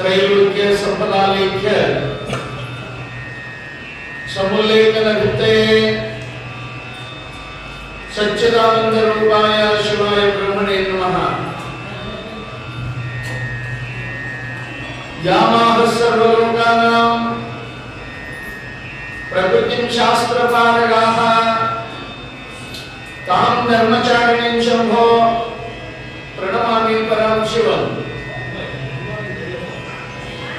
ತ್ರೈಲೋಕ್ಯ ಸಂಪದಾಲೇಖ್ಯ ಸಮುಲ್ಲೇಖನ ವಿತ್ತಯೇ ಸಚ್ಚಿದಾನಂದ ರೂಪಾಯ ಶಿವಾಯ ಬ್ರಹ್ಮಣೇ ನಮಃ. ಯಾಮಾಹ ಸರ್ವಲೋಕಾನಾಂ ಪ್ರಕೃತಿಂ ಶಾಸ್ತ್ರಪಾರಗಾಃ ತಾಂ ಧರ್ಮಚಾರಿಣೀಂ ಶಂಭೋ ಪ್ರಣಮಾಮಿ ಪರಂ ಶಿವಂ.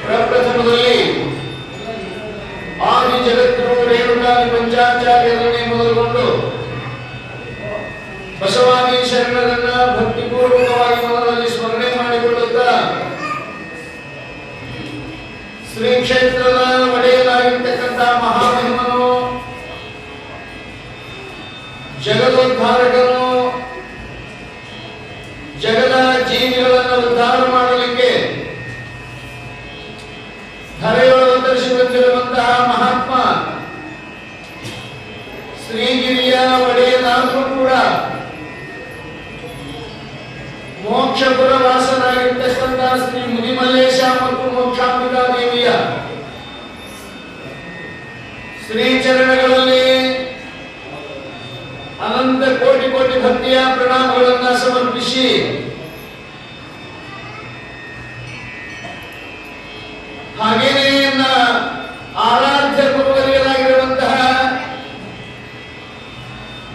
ಪ್ರಪ್ರಥಮದಲ್ಲಿ ಆದಿ ಜಗದ್ಗುರು ರೇಣುಕಾದಿ ಪಂಚಾಚಾರ್ಯರನ್ನೇ ಮೊದಲುಗೊಂಡು ಬಸವಾದಿ ಶರಣರನ್ನ ಭಕ್ತಿಪೂರ್ವಕವಾಗಿ ಮನದಲ್ಲಿ ಸ್ಮರಣೆ ಮಾಡಿಕೊಳ್ಳುತ್ತಾ ಶ್ರೀ ಕ್ಷೇತ್ರದ ಒಡೆಯಲಾಗಿರ್ತಕ್ಕಂಥ ಮಹಾಮಹಿಮನು, ಜಗದೋದ್ಧಾರಕನು, ಜಗದ ಜೀವಿಗಳನ್ನು ಉದ್ಧಾರ ಮಾಡಲಿಕ್ಕೆ ಧರೆಯೊಳಗೆ ಅವತರಿಸಿ ಬಂದಿರುವಂತಹ ಮಹಾತ್ಮ ಶ್ರೀಗಿರಿಯ ಒಡೆಯನಾದರೂ ಕೂಡ ಮೋಕ್ಷಪುರ ವಾಸನಾಗಿರ್ತಕ್ಕಂಥ ಶ್ರೀ ಮುನಿಮಲ್ಲೇಶ ಮತ್ತು ಮೋಕ್ಷಾಂಬಿಕಾ ದೇವಿಯ ಶ್ರೀಚರಣಗಳಲ್ಲಿ ಅನಂತ ಕೋಟಿ ಕೋಟಿ ಭಕ್ತಿಯ ಪ್ರಣಾಮಗಳನ್ನು ಸಮರ್ಪಿಸಿ ಹಾಗೇನೇ ಆರಾಧ್ಯ ಗುರುವರಿಯರಾಗಿರುವಂತಹ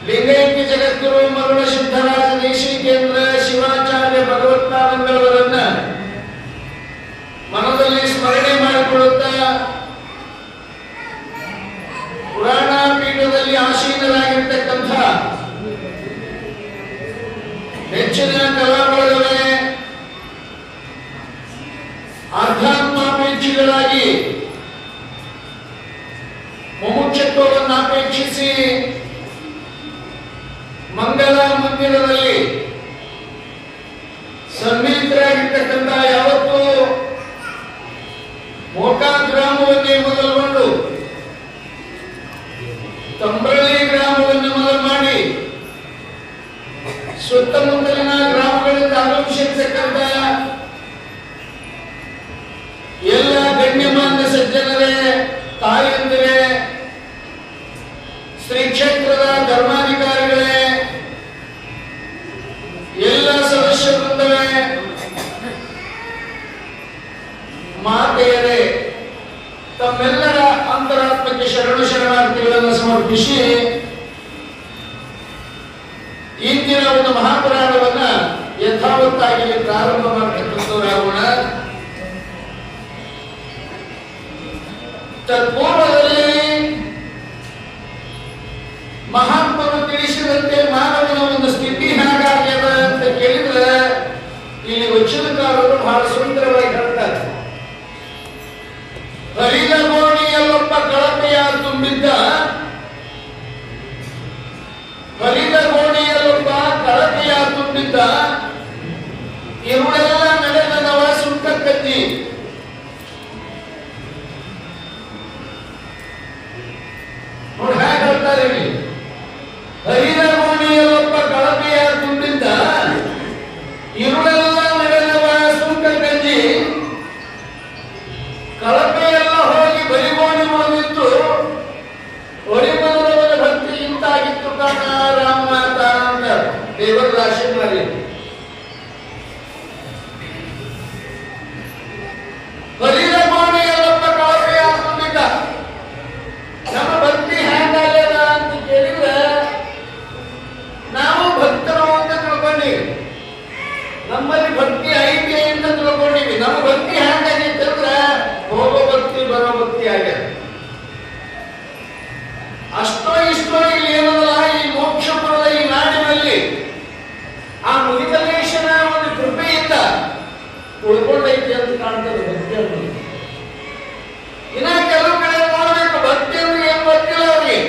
ಲಿಂಗೈಕ್ಯ ಜಗದ್ಗುರು ಮರುಳ ಸಿದ್ಧರಾಜ ದೇಶಿಕೇಂದ್ರ ಶಿವಾಚಾರ್ಯ ಭಗವತ್ಪಾದಂಗಳವರನ್ನ ಮನದಲ್ಲಿ ಸ್ಮರಣೆ ಮಾಡಿಕೊಳ್ಳುತ್ತಾ ಪುರಾಣ ಪೀಠದಲ್ಲಿ ಆಸೀನರಾಗಿರ್ತಕ್ಕಂಥ ಹೆಚ್ಚಿನ ಕಲಾಬಳಗಳೇ ಆಧ್ಯಾತ್ಮಾಪೇಕ್ಷಿಗಳಾಗಿ ಮುಮುಕ್ಷತ್ವವನ್ನು ಅಪೇಕ್ಷಿಸಿ ಮಂಗಲ ಮಂದಿರದಲ್ಲಿ ಸನ್ನಿಹಿತರಾಗಿರ್ತಕ್ಕಂಥ ಯಾವತ್ತೂ ಮೋಟಾ ಗ್ರಾಮವನ್ನೇ ಮೊದಲುಗೊಂಡು ತಂಬ್ರಳ್ಳಿ ಗ್ರಾಮವನ್ನು ಮೊದಲು ಮಾಡಿ ಸುತ್ತಮುತ್ತಲಿನ ಗ್ರಾಮಗಳಿಂದ ಆಗಮಿಸಿರ್ತಕ್ಕಂಥ ಎಲ್ಲ ಗಣ್ಯಮಾನ್ಯ ಸಜ್ಜನರೇ, ತಾಯಂದಿರೇ, ಶ್ರೀ ಕ್ಷೇತ್ರದ ಧರ್ಮಾಧಿಕಾರಿಗಳೇ, ಎಲ್ಲ ಸದಸ್ಯ ವೃಂದವೇ, ಮಾತೆಯರೇ, ತಮ್ಮೆಲ್ಲರ ಅಂತರಾತ್ಮಕ್ಕೆ ಶರಣು ಶರಣಾರ್ಥಿಗಳನ್ನು ಸಮರ್ಪಿಸಿ ಇಂದಿನ ಒಂದು ಮಹಾಪುರಾಣವನ್ನ ಯಥಾವತ್ತಾಗಿ ಪ್ರಾರಂಭ ಮಾಡತಕ್ಕಂಥವರಾಗೋಣ. ತತ್ಪೂರ್ವದಲ್ಲಿ ಮಹಾತ್ಮರು ತಿಳಿಸಿದಂತೆ ಮಾನವನ ಒಂದು ಸ್ಥಿತಿ ಹೇಗಾಗ್ಯದ ಅಂತ ಕೇಳಿದ್ರೆ ಇಲ್ಲಿ ವಚನಕಾರರು ಬಹಳ ಸುಂದರವಾಗಿ ಹೇಳ್ತಾರೆ. ಹರಿದ ಗೋಣಿಯಲ್ಲೊಬ್ಬ ಕಳಪೆಯ ತುಂಬಿದ್ದ, ಹರಿದ ಗೋಣಿಯಲ್ಲೊಬ್ಬ ಕಳಪೆಯ ತುಂಬಿದ್ದ, ಇರುಳೆಲ್ಲ ನಡೆದವ ಸುಂಕ ಕಜ್ಜಿ. ನೋಡಿ ಹೇಗೆ ಹೇಳ್ತಾರೆ ಇಲ್ಲಿ, ಹರಿದ ಗೋಣಿಯಲ್ಲೊಬ್ಬ ಕಳಪೆಯ ತುಂಬಿದ್ದ, ಇರುಳೆಲ್ಲ ನಡೆದವ ಸುಂಕ ಕಜ್ಜಿ. ಕಳಪೆಯೆಲ್ಲ ಹೋಗಿ ಬರಿಗೋಣಿ ಹೋಗಿತ್ತು, ಒರಿಮನವರ ಭಕ್ತಿ ಇಂತಾಗಿತ್ತು ಕಾಣ ರಾಮನಾಥ ಅಂತ ದೇವರ ರಾಶಿನಲ್ಲಿ. ಹರಿದ ಗೋಣಿಯಲ್ಲೊಬ್ಬ ಕಳಪೆಯ ತುಂಬಿದ್ದ. ನಮ್ಮ ಭಕ್ತಿ ಹ್ಯಾಂಗಾಗ್ಯದ ಅಂತ ಕೇಳಿದ್ರೆ ನಾವು ಭಕ್ತರು ಅಂತ ತಿಳ್ಕೊಂಡಿವಿ, ನಮ್ಮಲ್ಲಿ ಭಕ್ತಿ ಐತಿ ಅಂತ ತಿಳ್ಕೊಂಡಿವಿ. ನಮ್ಮ ಭಕ್ತಿ ಹ್ಯಾಂಗಾಗೈತೆ ಅಂದ್ರೆ ಹೋಗೋ ಭಕ್ತಿ ಬರೋ ಭಕ್ತಿ ಆಗ್ಯದ. ಅಷ್ಟೋ ಇಷ್ಟೋ ಇಲ್ಲಿ ಏನಲ್ಲ, ಈ ಮೋಕ್ಷಪುರದ ಈ ನಾಡಿನಲ್ಲಿ ಆ ಮುನಿಮಲ್ಲೇಶನ ಒಂದು ಕೃಪೆಯಿಂದ ಉಳ್ಕೊಂಡೈತಿ ಅಂತ ಕಾಣ್ತದೆ ಭಕ್ತಿ ಅನ್ನೋದು. ಇನ್ನ ಕೆಲವು ಕಡೆ ನೋಡ್ಬೇಕು, ಭಕ್ತಿ ಅಂದ್ರೆ ಏನ್ ಗೊತ್ತಿಲ್ಲ ಅವ್ರಿಗೆ.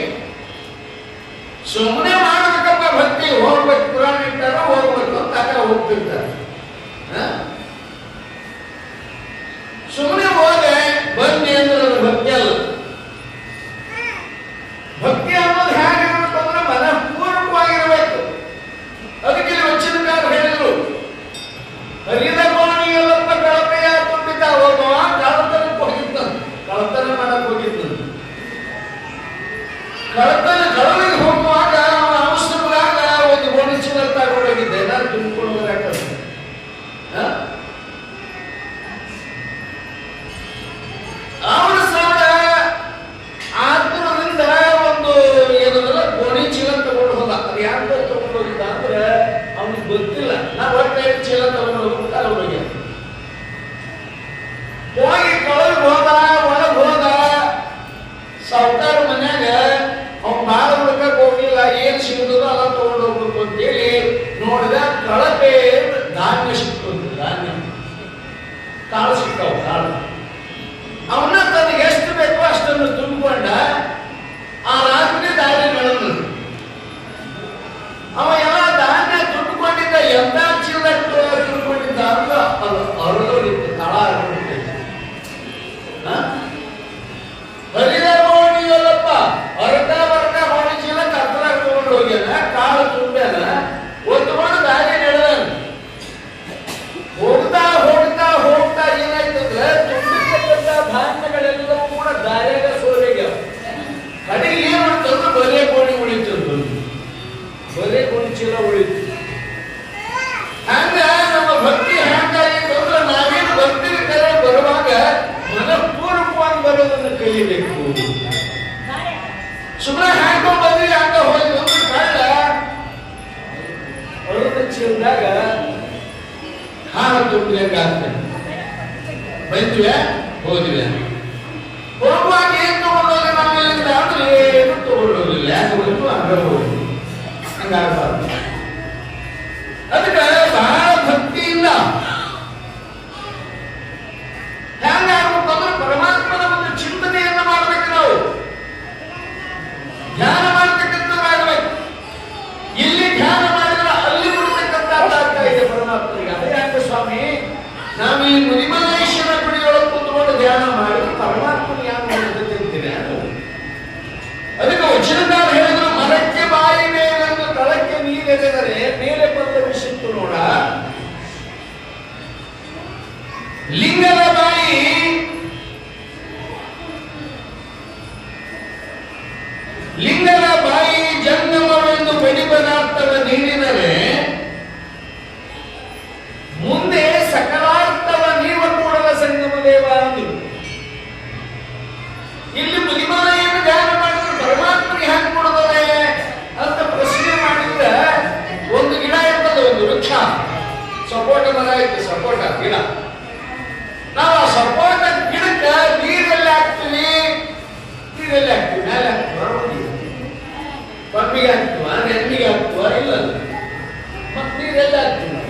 ಸುಮ್ಮನೆ ಮಾಡ್ಬೇಕಪ್ಪ ಭಕ್ತಿ, ಹೋಗ್ಬೇಕು, ಪುರಾಣ ಇಟ್ಟಾರ ಹೋಗ್ಬೇಕು ಅಂತ ಹೋಗ್ತಿರ್ತಾರೆ. ಸುಮ್ಮನೆ ಹೋದೆ ಬನ್ನಿ ಅಂದ್ರೆ ಅದು ಭಕ್ತಿ ಅಲ್ಲ. ಭಕ್ತಿ ಅನ್ನೋದು ಹೇಗಿರ್ಬೇಕು ಅಂದ್ರೆ ಮನಃಪೂರ್ವಕವಾಗಿರ್ಬೇಕು. ಅದಕ್ಕೆ ವಚನಕಾರ ಹೇಳಿದ್ರು, ಹರಿದ ಗೋಣಿಯಲ್ಲೊಬ್ಬ ಕಳಪೆಯ ತುಂಬಿದ್ದ, ಒಬ್ಬವ ಸಿಕ್ಕೋದು ಧಾನ್ಯ, ಕಾಳು ಸಿಕ್ಕಾವು ಕಾಳು. ಅವನ್ನ ತನಗೆ ಎಷ್ಟು ಬೇಕೋ ಅಷ್ಟನ್ನು ತುಂಬಿಕೊಂಡ ಆ ರಾತ್ರಿ ದಾರಿ ನಡೆದು ಅವ ಎಲ್ಲ ಧಾನ್ಯ ತುಂಬಿಕೊಂಡಿದ್ದ ಎಂತ ಚೀಲ ತುಂಬಿಕೊಂಡಿದ್ದ ಅಂತ ಅದು ಅರಳೋಗಿತ್ತು, ತಳ ಹರಿದಲ್ಲಪ್ಪ ಅರ್ಧ ಹೋಳಿ ಚೀಲ ಕತ್ತಲ ತಗೊಂಡು ಹೋಗ್ಯಾನ, ಕಾಳು ತುಂಬ್ಯಾನ, ಒತ್ಕೊಂಡು ದಾರಿ ನಡೆದಾನ. ಹೋಗ್ತಾ ಹೋಗ್ತಾ ಹೋಗ್ತಾ ಏನಾಯ್ತಂದ್ರೆ ತುಂಬಿರ್ತಕ್ಕಂಥ ಧಾನ್ಯಗಳೆಲ್ಲವೂ ಕೂಡ ದಾರ್ಯಾಗ ಸೋರೆಗ್ಯಾವ. ಕಡೆಗೆ ಏನ್ ಮಾಡ್ತಂದ್ರೆ ಬಲೆ ಗೋಣಿ ಉಳಿತದ್ದು, ಬಲೆ ಗೋಣಿ ಚೀಲ ಉಳಿತು. ಹಂಗ ನಮ್ಮ ಭಕ್ತಿ ಹ್ಯಾಂಗಾಗಿತ್ತು ಅಂದ್ರೆ ನಾವೇನು ಭಕ್ತಿಗೆ ಕರೆ ಬರುವಾಗ ಮನಪೂರ್ವಕವಾಗಿ ಬರೋದನ್ನು ಕಲಿಬೇಕು. ಸುಮ್ಮನೆ ಹ್ಯಾಂಗ ಬಂದ್ರಿ ಹಂಗ ಹೋಗಿ ಒಂದು ಕಳ್ಳ ಅಳುದ ಚೀಲದಾಗ ಹಾರ ತುಂಬಿದಂಗಾಗ್ತದೆ. ಬಂದ್ವಿ ಹೋದ್ವಿ, ಹೋಗುವಾಗ ಏನ್ ತಗೊಂಡೋಗಿ ನಾವು ಇಲ್ಲಿಂದ ಅಂದ್ರೆ ಏನು ತಗೊಂಡೋಗಿಲ್ಲ, ಯಾಕೆ ಬಂದು ಹಂಗ ಹೋಗಿ ಹಂಗಾಗಬಾರ್ದು. ಅದಕ್ಕೆ ಬಹಳ ಭಕ್ತಿಯಿಂದ ಹೆಂಗಾಗ್ಬೇಕಂದ್ರೆ ಪರಮಾತ್ಮನ ಒಂದು ಚಿಂತನೆಯನ್ನ ಮಾಡ್ಬೇಕು, ನಾವು ಧ್ಯಾನ ಮಾಡ್ತಕ್ಕಂಥದ್ದಾಗಬೇಕು. ಇಲ್ಲಿ ಧ್ಯಾನ ಮಾಡಿದ್ರೆ ಅಲ್ಲಿ ಬಿಡ್ತಕ್ಕಂಥ ಇದೆ ಪರಮಾತ್ಮನಿಗೆ. ಅದೇ ಯಾಕೆ ಸ್ವಾಮಿ ನಾವು ಈ ಮುನಿಮಲ್ಲೇಶ್ವರ ಗುಡಿಯೊಳಗೆ ಕೂತ್ಕೊಂಡು ಧ್ಯಾನ ಮಾಡಿದ್ರೆ ಪರಮಾತ್ಮನ ಯಾಕೆ ಮಾಡ್ತಕ್ಕಂತೀನಿ. ಅದಕ್ಕೆ ವಚನಕಾರ ಹೇಳಿದ್ರು, ಮರಕ್ಕೆ ಬಾಯಿ ಮೇಲೆಂದು ತಳಕ್ಕೆ ನೀರೆರೆದರೆ ಮೇಲೆ ಬಂದ ವಿಷಿತ್ತು ನೋಡ. ಲಿಂಗದ ಬಾಯಿ ಲಿಂಗದ ಬಾಯಿ ಜಂಗಮವೆಂದು ಬಡಿ ಪದಾರ್ಥವ ನೀಡಿದರೆ ಮುಂದೆ ಸಕಲಾರ್ಥವ ನೀವ ಕೂಡಲ ಸಂಗಮ ದೇವ ಅಂದರು. ಇಲ್ಲಿ ಮುನಿಮಾಲೆಯನ್ನು ಧ್ಯಾನ ಮಾಡಿದ್ರೆ ಪರಮಾತ್ಮನಿಗೆ ಹ್ಯಾಂಗ ಕೊಡೋದೇ ಅಂತ ಪ್ರಶ್ನೆ ಮಾಡಿದ್ರೆ ಒಂದು ಗಿಡ ಇರ್ತದೆ, ಒಂದು ವೃಕ್ಷ, ಸಪೋಟ ಮರ ಇತ್ತು, ಸಪೋಟ ಗಿಡ. ನಾವು ಆ ಸಪೋಟ ಗಿಡಕ್ಕೆ ನೀರೆಲ್ಲಿ ಹಾಕ್ತೀವಿ? ನೀರೆಲ್ಲಿ ಹಾಕ್ತೀವಿ? ಮೇಲೆ ಹಾಕ್ತೀವಿ, ಪಂಪಿಗೆ ಹಾಕ್ತೀವ, ನೆನ್ನಿಗೆ ಹಾಕ್ತೀವ? ಇಲ್ಲ. ಮತ್ತೆ ನೀರೆಲ್ಲ ಹಾಕ್ತೀವಿ, ನಾವು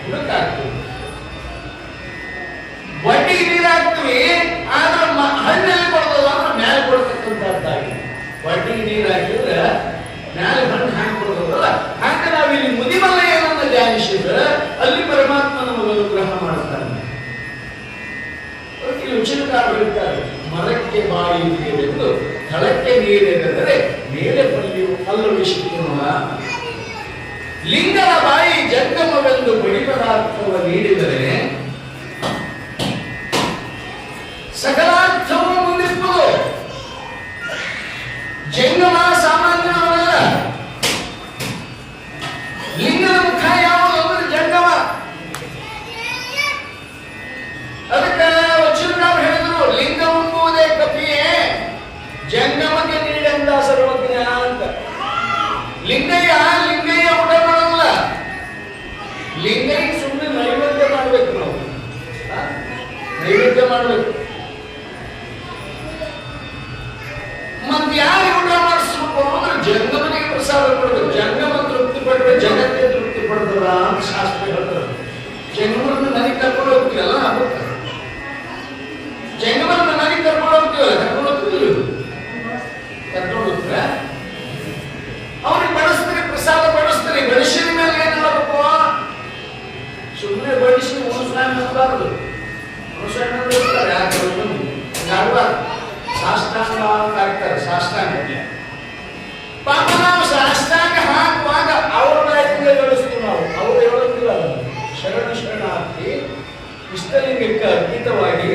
ಗಿಡಕ್ಕೆ ಹಾಕ್ತೀವಿ, ಒಟ್ಟಿಗೆ ನೀರು ಹಾಕ್ತೀವಿ. ಆದ್ರೆ ಹಣ್ಣಲ್ಲಿ ಕೊಡ್ತದ ಅಂದ್ರೆ ಮೇಲೆ ಕೊಡ್ತಕ್ಕಂಥದ್ದಾಗಿ ಒಟ್ಟಿಗೆ ನೀರು ಹಾಕಿದ್ರೆ ಮೇಲೆ ಹಣ್ಣು ಹ್ಯಾಂಗ್ ಕೊಡ್ತದಲ್ಲ. ಹಾಗೆ ನಾವಿಲ್ಲಿ ಮುದಿಮಲೆಯನ್ನು ಧ್ಯಾನಿಸಿದ್ರೆ ಅಲ್ಲಿ ಪರಮಾತ್ಮ ನಮಗೆ ಅನುಗ್ರಹ ಮಾಡ್ತಾನೆ. ಇಲ್ಲಿ ಉಚಿತಕಾರ ಹೇಳ್ತಾರೆ, ಮರಕ್ಕೆ ಬಾಯಿ ನೀರೆಂದು ತಳಕ್ಕೆ ನೀರೆಂದರೆ ಮೇಲೆ ಅಲ್ಲೂ ವಿಷಿತ್ತು. ಲಿಂಗದ ಬಾಯಿ ಜಂಗಮವೆಂದು ಬಡಿ ಪದಾರ್ಥವ ನೀಡಿದರೆ ಸಕಲಾರ್ಥವು ಮುಂದಿರುವುದು. ಜಂಗಮ ಸಾಮಾನ್ಯವಲ್ಲ, ಲಿಂಗದ ಮುಖ ಯಾವುದು ಅಂದ್ರೆ ಜಂಗಮ. ಅದಕ್ಕೆ ವಚನಕಾರ ಹೇಳಿದ್ರು, ಲಿಂಗವೆಂಬುದೇ ಕಪಿಯೇ ಜಂಗಮಕ್ಕೆ ನೀಡೆಂದ ಸರ್ವಜ್ಞ ಅಂತ. ಲಿಂಗಯ್ಯ ಊಟ ಮಾಡೋಲ್ಲ, ಲಿಂಗಯ್ಯ ಸುಮ್ಮನೆ ನೈವೇದ್ಯ ಮಾಡ್ಬೇಕು, ನಾವು ನೈವೇದ್ಯ ಮಾಡ್ಬೇಕು. ಮತ್ತೆ ಯಾರು ಊಟ ಮಾಡಿಸ್ಬೇಕು ಅಂದ್ರೆ ಜಂಗಮನಿಗೆ ಪ್ರಸಾದ ಕೊಡ್ಬೇಕು. ಜಂಗಮ ತೃಪ್ತಿ ಪಟ್ಟರೆ ಜಗತ್ತೇ ತೃಪ್ತಿ ಪಡ್ತದ ಅಂತ ಶಾಸ್ತ್ರ ಹೇಳ್ತಾರೆ. ಜಂಗಮರನ್ನ ನನಗೆ ಕರ್ಕೊಂಡು ಹೋಗ್ತೀವಲ್ಲ, ಜಂಗಮರನ್ನ ನನಗೆ ಕರ್ಕೊಂಡು ಹೋಗ್ತೀವಲ್ಲ, ಕರ್ಕೊಂಡು ಹೋಗ್ತೀರ, ಅವ್ರಿಗೆ ಬಡಿಸ್ತೀರಿ, ಪ್ರಸಾದ ಬಡಿಸ್ತೀರಿ. ಬಡಿಸಿದ ಮೇಲೆ ಏನ್ ಮಾಡಬೇಕು? ಸುಮ್ಮನೆ ಬಡಿಸಿ ಮುನುಸ್ವಾಮಿ ಅನ್ನಬಾರದು. ಮುನುಸ್ವಾಮಿ ಅಂತ ಇರ್ತಾರೆ ಯಾರು ಸಾಷ್ಟಾಂಗ ಆಗ್ತಾರೆ. ಸಾಷ್ಟಾಂಗ ಪಾಪ ನಾವು ಸಾಷ್ಟಾಂಗ ಹಾಕುವಾಗ ಅವ್ರ ನಾಯಕಂಗೆ ಗಳಿಸ್ತೀವಿ. ನಾವು ಅವ್ರು ಹೇಳೋದಿಲ್ಲ, ಶರಣ ಶರಣಾರ್ಥಿ ಇಷ್ಟಲಿಂಗಕ್ಕೆ ಅರ್ಪಿತವಾಗಿ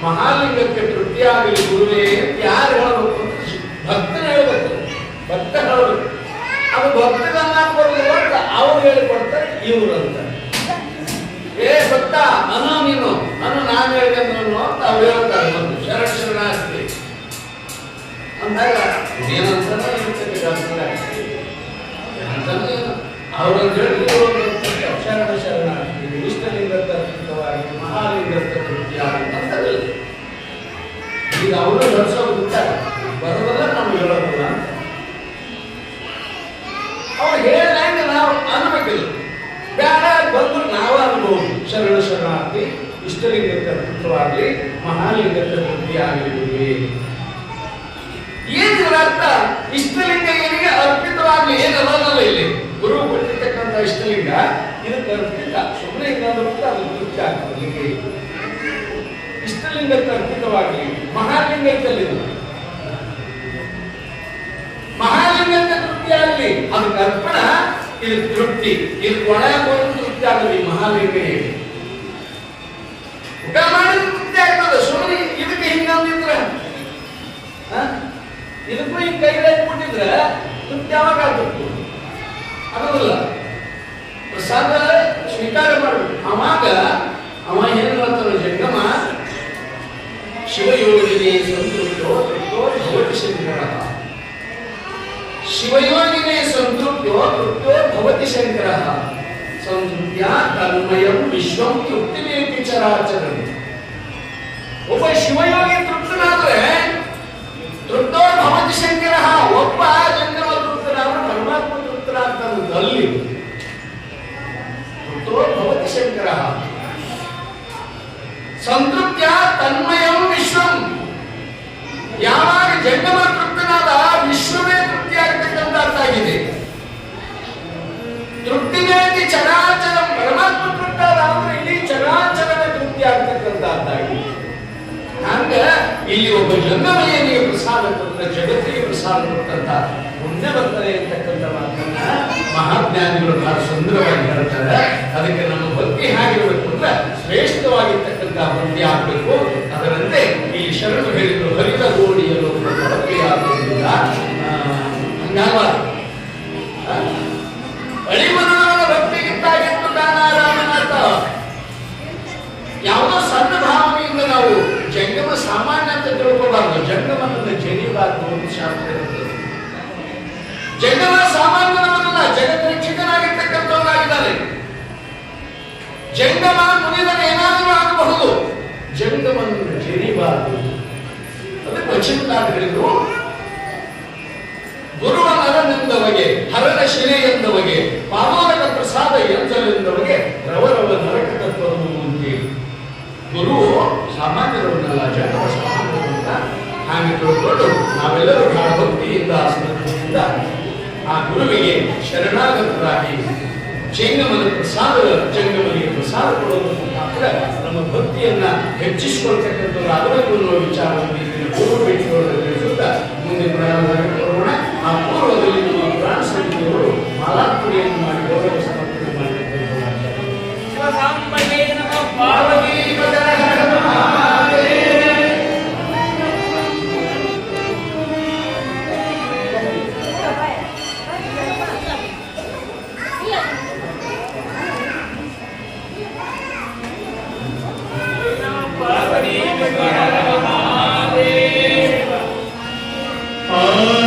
ಮಹಾಲಿಂಗಕ್ಕೆ ತೃಪ್ತಿಯಾಗಲಿ ಗುರುವೇ ಯಾರು ಹೇಳಬೇಕು? ಭಕ್ತನ ಹೇಳ್ಬೇಕು, ಭಕ್ತ ಹೇಳ್ಬೇಕು. ಅದು ಭಕ್ತಗನ್ನ ಬರೋದಿಲ್ಲ, ಅವ್ರು ಹೇಳಿಕೊಡ್ತಾರೆ, ಇವ್ರು ಅಂತ. ಏ ಭಕ್ತ ಅನು ನೀನು ಅನು ನಾನು ಹೇಳಿದೆ ಅಂತ ಅವ್ರು ಹೇಳ್ತಾರೆ. ಒಂದು ಶರಣ ಶರಣಾರ್ಥಿ ಅಂದಾಗ ಏನಂತಾನೆ ಅವ್ರ ಶರಣ ಶರಣಾರ್ಥಿ ಇಷ್ಟಲಿಂಗವಾಗಿ ಮಹಾಲಿಂಗಕ್ಕೆ ತೃಪ್ತಿಯಾಗಿ ಅಂತಲ್ಲ. ಈಗ ಅವರು ನಡೆಸೋದು ಬಿಟ್ಟಾರೆ, ಬರೋದಲ್ಲ ನಾವು ಹೇಳೋದಿಲ್ಲ ಅಂತ ಅವ್ರು ಹೇಳಿದಂಗೆ ನಾವು ಅನ್ಬೇಕಿಲ್ಲ. ಬೇಡ ಬಂದ್ರು ನಾವು ಅನ್ಬೋದು. ಶರಣ ಶರಣಾರ್ಥಿ ಇಷ್ಟಲಿಂಗಕ್ಕೆ ಅರ್ಪಿತವಾಗಲಿ, ಮಹಾಲಿಂಗಕ್ಕೆ ತೃಪ್ತಿಯಾಗಲಿ. ಏನಿದ್ರ ಅರ್ಥ? ಇಷ್ಟಲಿಂಗ ಏನಿಗೆ ಅರ್ಪಿತವಾಗಲಿ. ಏನಲ್ಲ ಇಲ್ಲಿ ಗುರು ಕೊಟ್ಟಿರ್ತಕ್ಕಂಥ ಇಷ್ಟಲಿಂಗ ಇದಕ್ಕೆ ಅರ್ಪಿತ. ಸುಮ್ಮನೆ ಏನಾದ್ರು ಅದು ತೃಪ್ತಿ ಆಗ್ತದೆ. ಇಷ್ಟಲಿಂಗಕ್ಕೆ ಅರ್ಪಿತವಾಗಲಿ. ಮಹಾಲಿಂಗ ಇದ್ದಲ್ಲಿದು ಮಹಾಲಿಂಗಕ್ಕೆ ತೃಪ್ತಿ ಆಗಲಿ. ಅದಕ್ಕೆ ಅರ್ಪಣ, ಇದು ತೃಪ್ತಿ. ಇದು ಒಳಗೆ ತೃಪ್ತಿ ಆಗಲಿ. ಮಹಾಲಿಂಗ ಊಟ ಮಾಡಿದ್ರೆ ತೃಪ್ತಿ ಆಗ್ತದೆ. ಸುಮ್ಮನೆ ಇದಕ್ಕೆ ಹಿಂಗಂದಿದ್ರ ಇದಕ್ಕೂ ಹಿಂಗ ಕೈಗೆ ಕೊಟ್ಟಿದ್ರೆ ತೃಪ್ತಿ ಯಾವಾಗ ಆಗ್ಬೇಕು? ಆಗೋದಿಲ್ಲ. ಪ್ರಸಾದ ಸ್ವೀಕಾರ ಮಾಡಬೇಕು. ಅವಾಗ ಅವ ಏನ್ ಮಾಡ್ತಾನ ಜಂಗಮ, ಶಿವಯೋಗಿನಿ ಸಂತೃಪ್ತೋ ತೃಪ್ತೋ ಭವತಿ ಶಂಕರ. ಶಿವಯೋಗಿನಿ ಸಂತೃಪ್ತೋ ತೃಪ್ತೋ ಭವತಿ ಶಂಕರ. ಸಂತೃಪ್ತ್ಯ ತನ್ಮಯಂ ವಿಶ್ವಂ ತೃಪ್ತಿಮೇತಿ ಚರಾಚರಂ. ಒಬ್ಬ ಶಿವಯೋಗಿ ತೃಪ್ತನಾದ್ರೆ ತೃಪ್ತೋ ಭವತಿ ಶಂಕರ. ಒಬ್ಬ ಜಂಗಮ ತೃಪ್ತನಾದ್ರೆ ಪರಮಾತ್ಮ ತೃಪ್ತನಾಗ್ತಾನಂತ ಅಲ್ಲಿ. ತೃಪ್ತೋ ಭವತಿ ಶಂಕರ. ಸಂತೃಪ್ತ್ಯ ತನ್ಮಯಂ ವಿಶ್ವಂ. ಯಾವಾಗ ಜಂಗಮ ತೃಪ್ತನಾದ ವಿಶ್ವವೇ ತೃಪ್ತಿಯಾಗತಕ್ಕಂತಾಗಿದೆ. ತೃಪ್ತಿಮೇತಿ ಚರಾಚರಂ. ಪರಮಾತ್ಮ ತೃಪ್ತಾದ ಅಂದ್ರೆ ಇಡೀ ಚರಾಚರವೇ ತೃಪ್ತಿ ಆಗ್ತಕ್ಕಂತಾಗಿದೆ. ಹಂಗ ಇಲ್ಲಿ ಒಬ್ಬ ಜಂಗಮಯ್ಯನಿಗೆ ಪ್ರಸಾದ ಕೊಟ್ಟ, ಜಗತ್ತಿಗೆ ಪ್ರಸಾದ ಕೊಟ್ಟಂತ ಪುಣ್ಯ ಬರ್ತದೆ ಅಂತಕ್ಕಂಥ ಮಾತನ್ನ ಮಹಾಜ್ಞಾನಿಗಳು ಬಹಳ ಸುಂದರವಾಗಿ ಹೇಳ್ತಾರೆ. ಅದಕ್ಕೆ ನಮ್ಮ ಭಕ್ತಿ ಹೇಗಿರಬೇಕು ಅಂದ್ರೆ ಶ್ರೇಷ್ಠವಾಗಿರ್ತಕ್ಕಂಥ ಭಕ್ತಿ ಆಗಬೇಕು. ಅದರಂತೆ ಈ ಶರಣರು ಹೇಳಿದ್ರು, ಹರಿದ ಗೋಡಿಯಲು ಭಕ್ತಿಯಾಗುವುದಿಲ್ಲ. ಅಳಿಮನವರ ಭಕ್ತಿಗಿಂತಾಗಿತ್ತು ದಾನಾರಾಮನಾಥ. ಯಾವುದೋ ಸಣ್ಣ ಭಾವನೆಯಿಂದ ನಾವು ಜಂಗಮ ಸಾಮಾನ್ಯ ಅಂತ ತಿಳ್ಕೋಬಾರ್ದು. ಜಂಗಮನನ್ನ ಜನಿಬಾರ್ದು ಅಂತ ಶಾಸ್ತ್ರ ಇರ್ತದೆ. ಜಂಗಮ ಸಾಮಾನ್ಯನವರಲ್ಲ, ಜಗದ್ರಕ್ಷಕನಾಗಿರ್ತಕ್ಕಂಥವನಾಗಿದ್ದಾನೆ. ಜಂಗಮ ಮುನಿದರೆ ಏನಾದರೂ ಆಗಬಹುದು, ಜಂಗಮನನ್ನು ಜನಿಬಾರ್ದು. ಅದಕ್ಕೆ ವಚನಕಾರ ಹೇಳಿದ್ರು, ಗುರುವ ನರನೆಂದವಗೆ ಹರನ ಶಿಲೆ ಎಂದವಗೆ ಪಾದೋದಕ ಪ್ರಸಾದ ಎಂದಲೆಂದವಗೆ ರವರವ ನರಕ ತತ್ವವನ್ನು ಅಂತೇಳಿ. ಗುರು ಸಾಮಾನ್ಯರವನ್ನಲ್ಲ, ಜಗವ ಸಾಮಾನ್ಯರನ್ನ ಹಾಗೆ ತಿಳ್ಕೊಂಡು ನಾವೆಲ್ಲರೂ ಬಹಳ ಭಕ್ತಿಯಿಂದ ಶ್ರದ್ಧೆಯಿಂದ ಆ ಗುರುವಿಗೆ ಶರಣಾಗತರಾಗಿ ಜಂಗಮನಿಗೆ ಪ್ರಸಾದ ಕೊಡುವುದರ ಮುಖಾಂತರ ನಮ್ಮ ಭಕ್ತಿಯನ್ನ ಹೆಚ್ಚಿಸಿಕೊಳ್ತಕ್ಕಂಥವ್ರು ಆಗಬೇಕು ಅನ್ನೋ ವಿಚಾರವನ್ನು ಗುರು ಭೇಟಿಗಳನ್ನು ತಿಳಿಸುತ್ತಾ ಮುಂದೆ ಪ್ರಯಾಣ ಕೊಡೋಣ. ಆ ಪೂರ್ವದಲ್ಲಿ ನಮ್ಮ ಪುರಾಣ ಸಮಿತಿಯವರು ಮಾಲಾರ್ಪಣೆಯನ್ನು ಮಾಡಿ ಗೌರವ ಸಮರ್ಪಣೆ Oh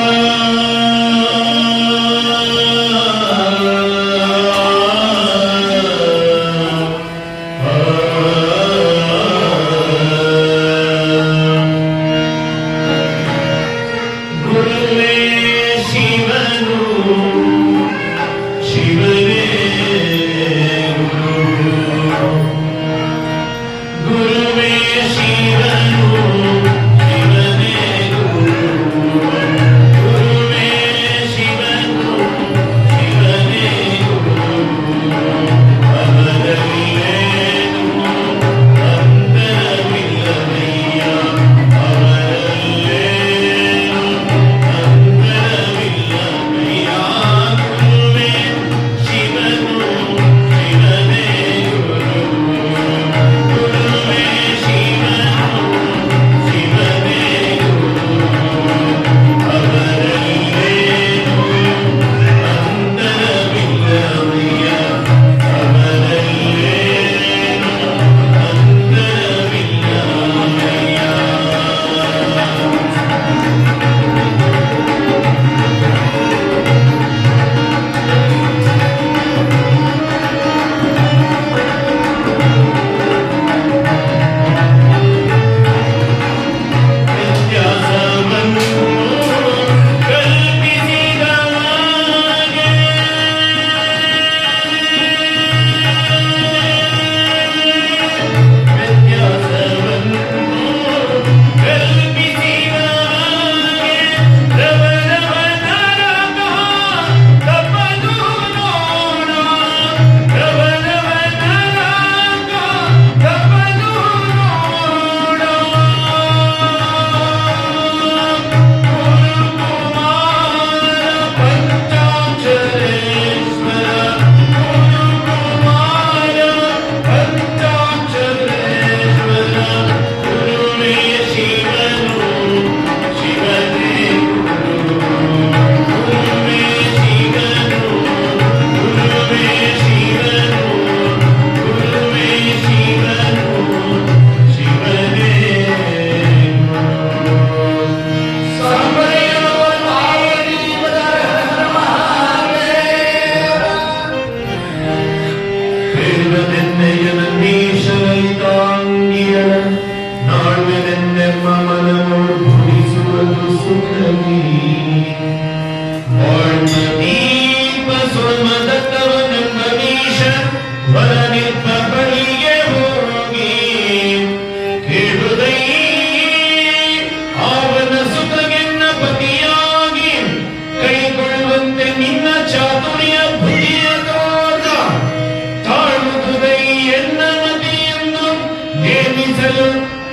ತಿಳಿಸಲು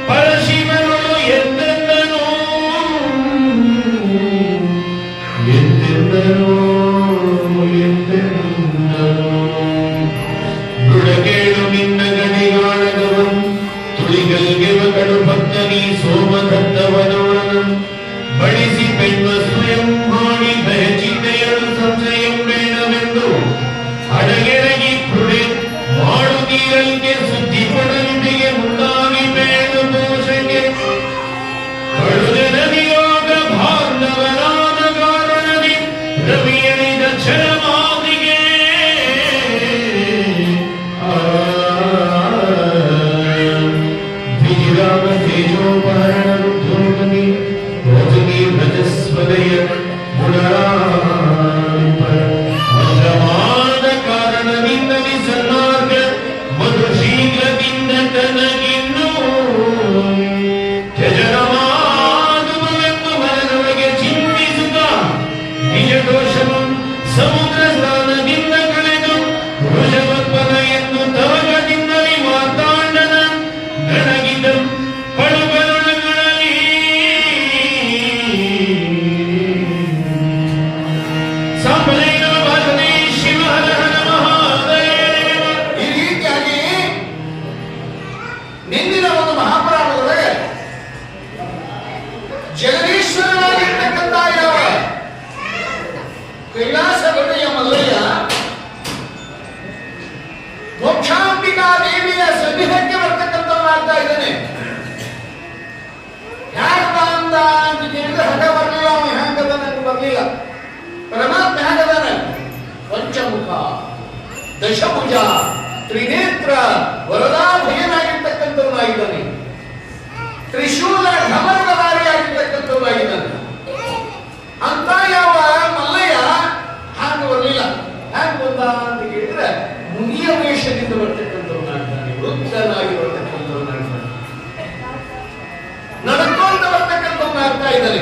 ಪರಶಿವನು ಎಂದೆಂದನು ನುಡಗೇಳು ನಿನ್ನ ಗಡಿಗಾಣಗವಂ ತುಳಿಗಲ್ಗೆವ ಕಡು ಭಕ್ತನಿ ಸೋಮದತ್ತವನವನಂ ಬಳಿಸಿ ಬೆಣ್ವ ಸ್ವಯಂ ಮಾಡಿ ಭಯಚಿಂತೆಯಳು ಸಂಶಯಂ ಬೇಡವೆಂದು ಅಡಗೆರಗಿ ಪುಡೆ ಮಾಡುತ್ತೀರಲ್ಗೆ ಸುದ್ದಿ ಪಡಲಿಗೆ ಮುಂದಾಗಿ ಬೇಡ ದೋಷಕ್ಕೆ ಕಡುದನ ನಿಯೋಗ ಬಾಂಧವನಾದ ಕಾರಣದಿ ರವಿಯಳಿದ ಕ್ಷಣಮಾದಿಗೆ ದ್ವಿಜರಾಮ ತೇಜೋಪಹರಣ ರುದ್ರೋಗಮಿ ರೋಜನಿ ಭಜಸ್ವದಯ ಗುಣರಾದ ಕಾರಣದಿಂದಲೇ ಸನ್ಮಾರ್ಗ ಮಧು ಶೀಘ್ರದಿಂದ ತನಗಿನ್ನೂ ತ್ಯಜನವಾದುವೆಂದು ಮನದೊಳಗೆ ಚಿಂತಿಸುತ್ತ ನಿಜ ದೋಷವು ಸಮುದ್ರ ಸ್ನಾನದಿಂದ ಕಳೆದು ವೃಷಭತ್ವದ ಎಂದು ತವಕದಿಂದಲೇ ಮಾತಾಂಡನ ನನಗಿದ ಪಳುಗಳೊಳಗಳಲ್ಲಿ ಸಂಬಲೈನ ಭಜನೆ ಶಿವ ಹರ ಹರ ಮಹಾದೇವ. ಈ ರೀತಿಯಾಗಿ ನಿಂದಿನ ಒಂದು ಮಹಾಪುರಾಣದೊಳಗೆ ಜಗದೀಶ್ವರನಾಗಿರ್ತಕ್ಕಂಥ ಯಾವ ಕೈಲಾಸ ಗಣಯ ಮಲ್ಲಯ್ಯ ಮೋಕ್ಷಾಂಬಿಕಾ ದೇವಿಯ ಸನ್ನಿಧಕ್ಕೆ ಬರ್ತಕ್ಕಂಥವನಾಗ್ತಾ ಇದ್ದಾನೆ. ಹ್ಯಾಂಗ ಅಂದ ಅಂತ ಕೇಳಿದ್ರೆ ಹಠ ಬರಲಿಲ್ಲ, ಅವನು ಹ್ಯಾಂಗದ ನನಗೆ ಬರಲಿಲ್ಲ. ಪರಮಾತ್ಮ ಹ್ಯಾಂಗದಾನ? ಪಂಚಮುಖ, ದಶಭುಜ, ತ್ರಿನೇತ್ರ, ವರದಾಭಯನಾಗಿರ್ತಕ್ಕಂಥವನಾಗಿದ್ದಾನೆ. ತ್ರಿಶೂಲ ಢಮರಧಾರಿಯಾಗಿರ್ತಕ್ಕಂಥವನಾಗಿದ್ದಾನೆ. ಅಂತ ಯಾವ ಮಲ್ಲಯ್ಯ ಹ್ಯಾಂಗ ಬರಲಿಲ್ಲ. ಹ್ಯಾಂಗ ಬಂದ ಅಂತ ಕೇಳಿದ್ರೆ ಮುನಿಯ ವೇಷದಿಂದ ಬರ್ತಕ್ಕಂಥವನಾಗಿದ್ದಾನೆ, ವೃದ್ಧನಾಗಿ ಬರ್ತಕ್ಕಂಥವನಾಗಿದ್ದಾನೆ, ನಡ್ಕೊಂತ ಬರ್ತಕ್ಕಂಥವನಾಗ್ತಾ ಇದ್ದಾನೆ.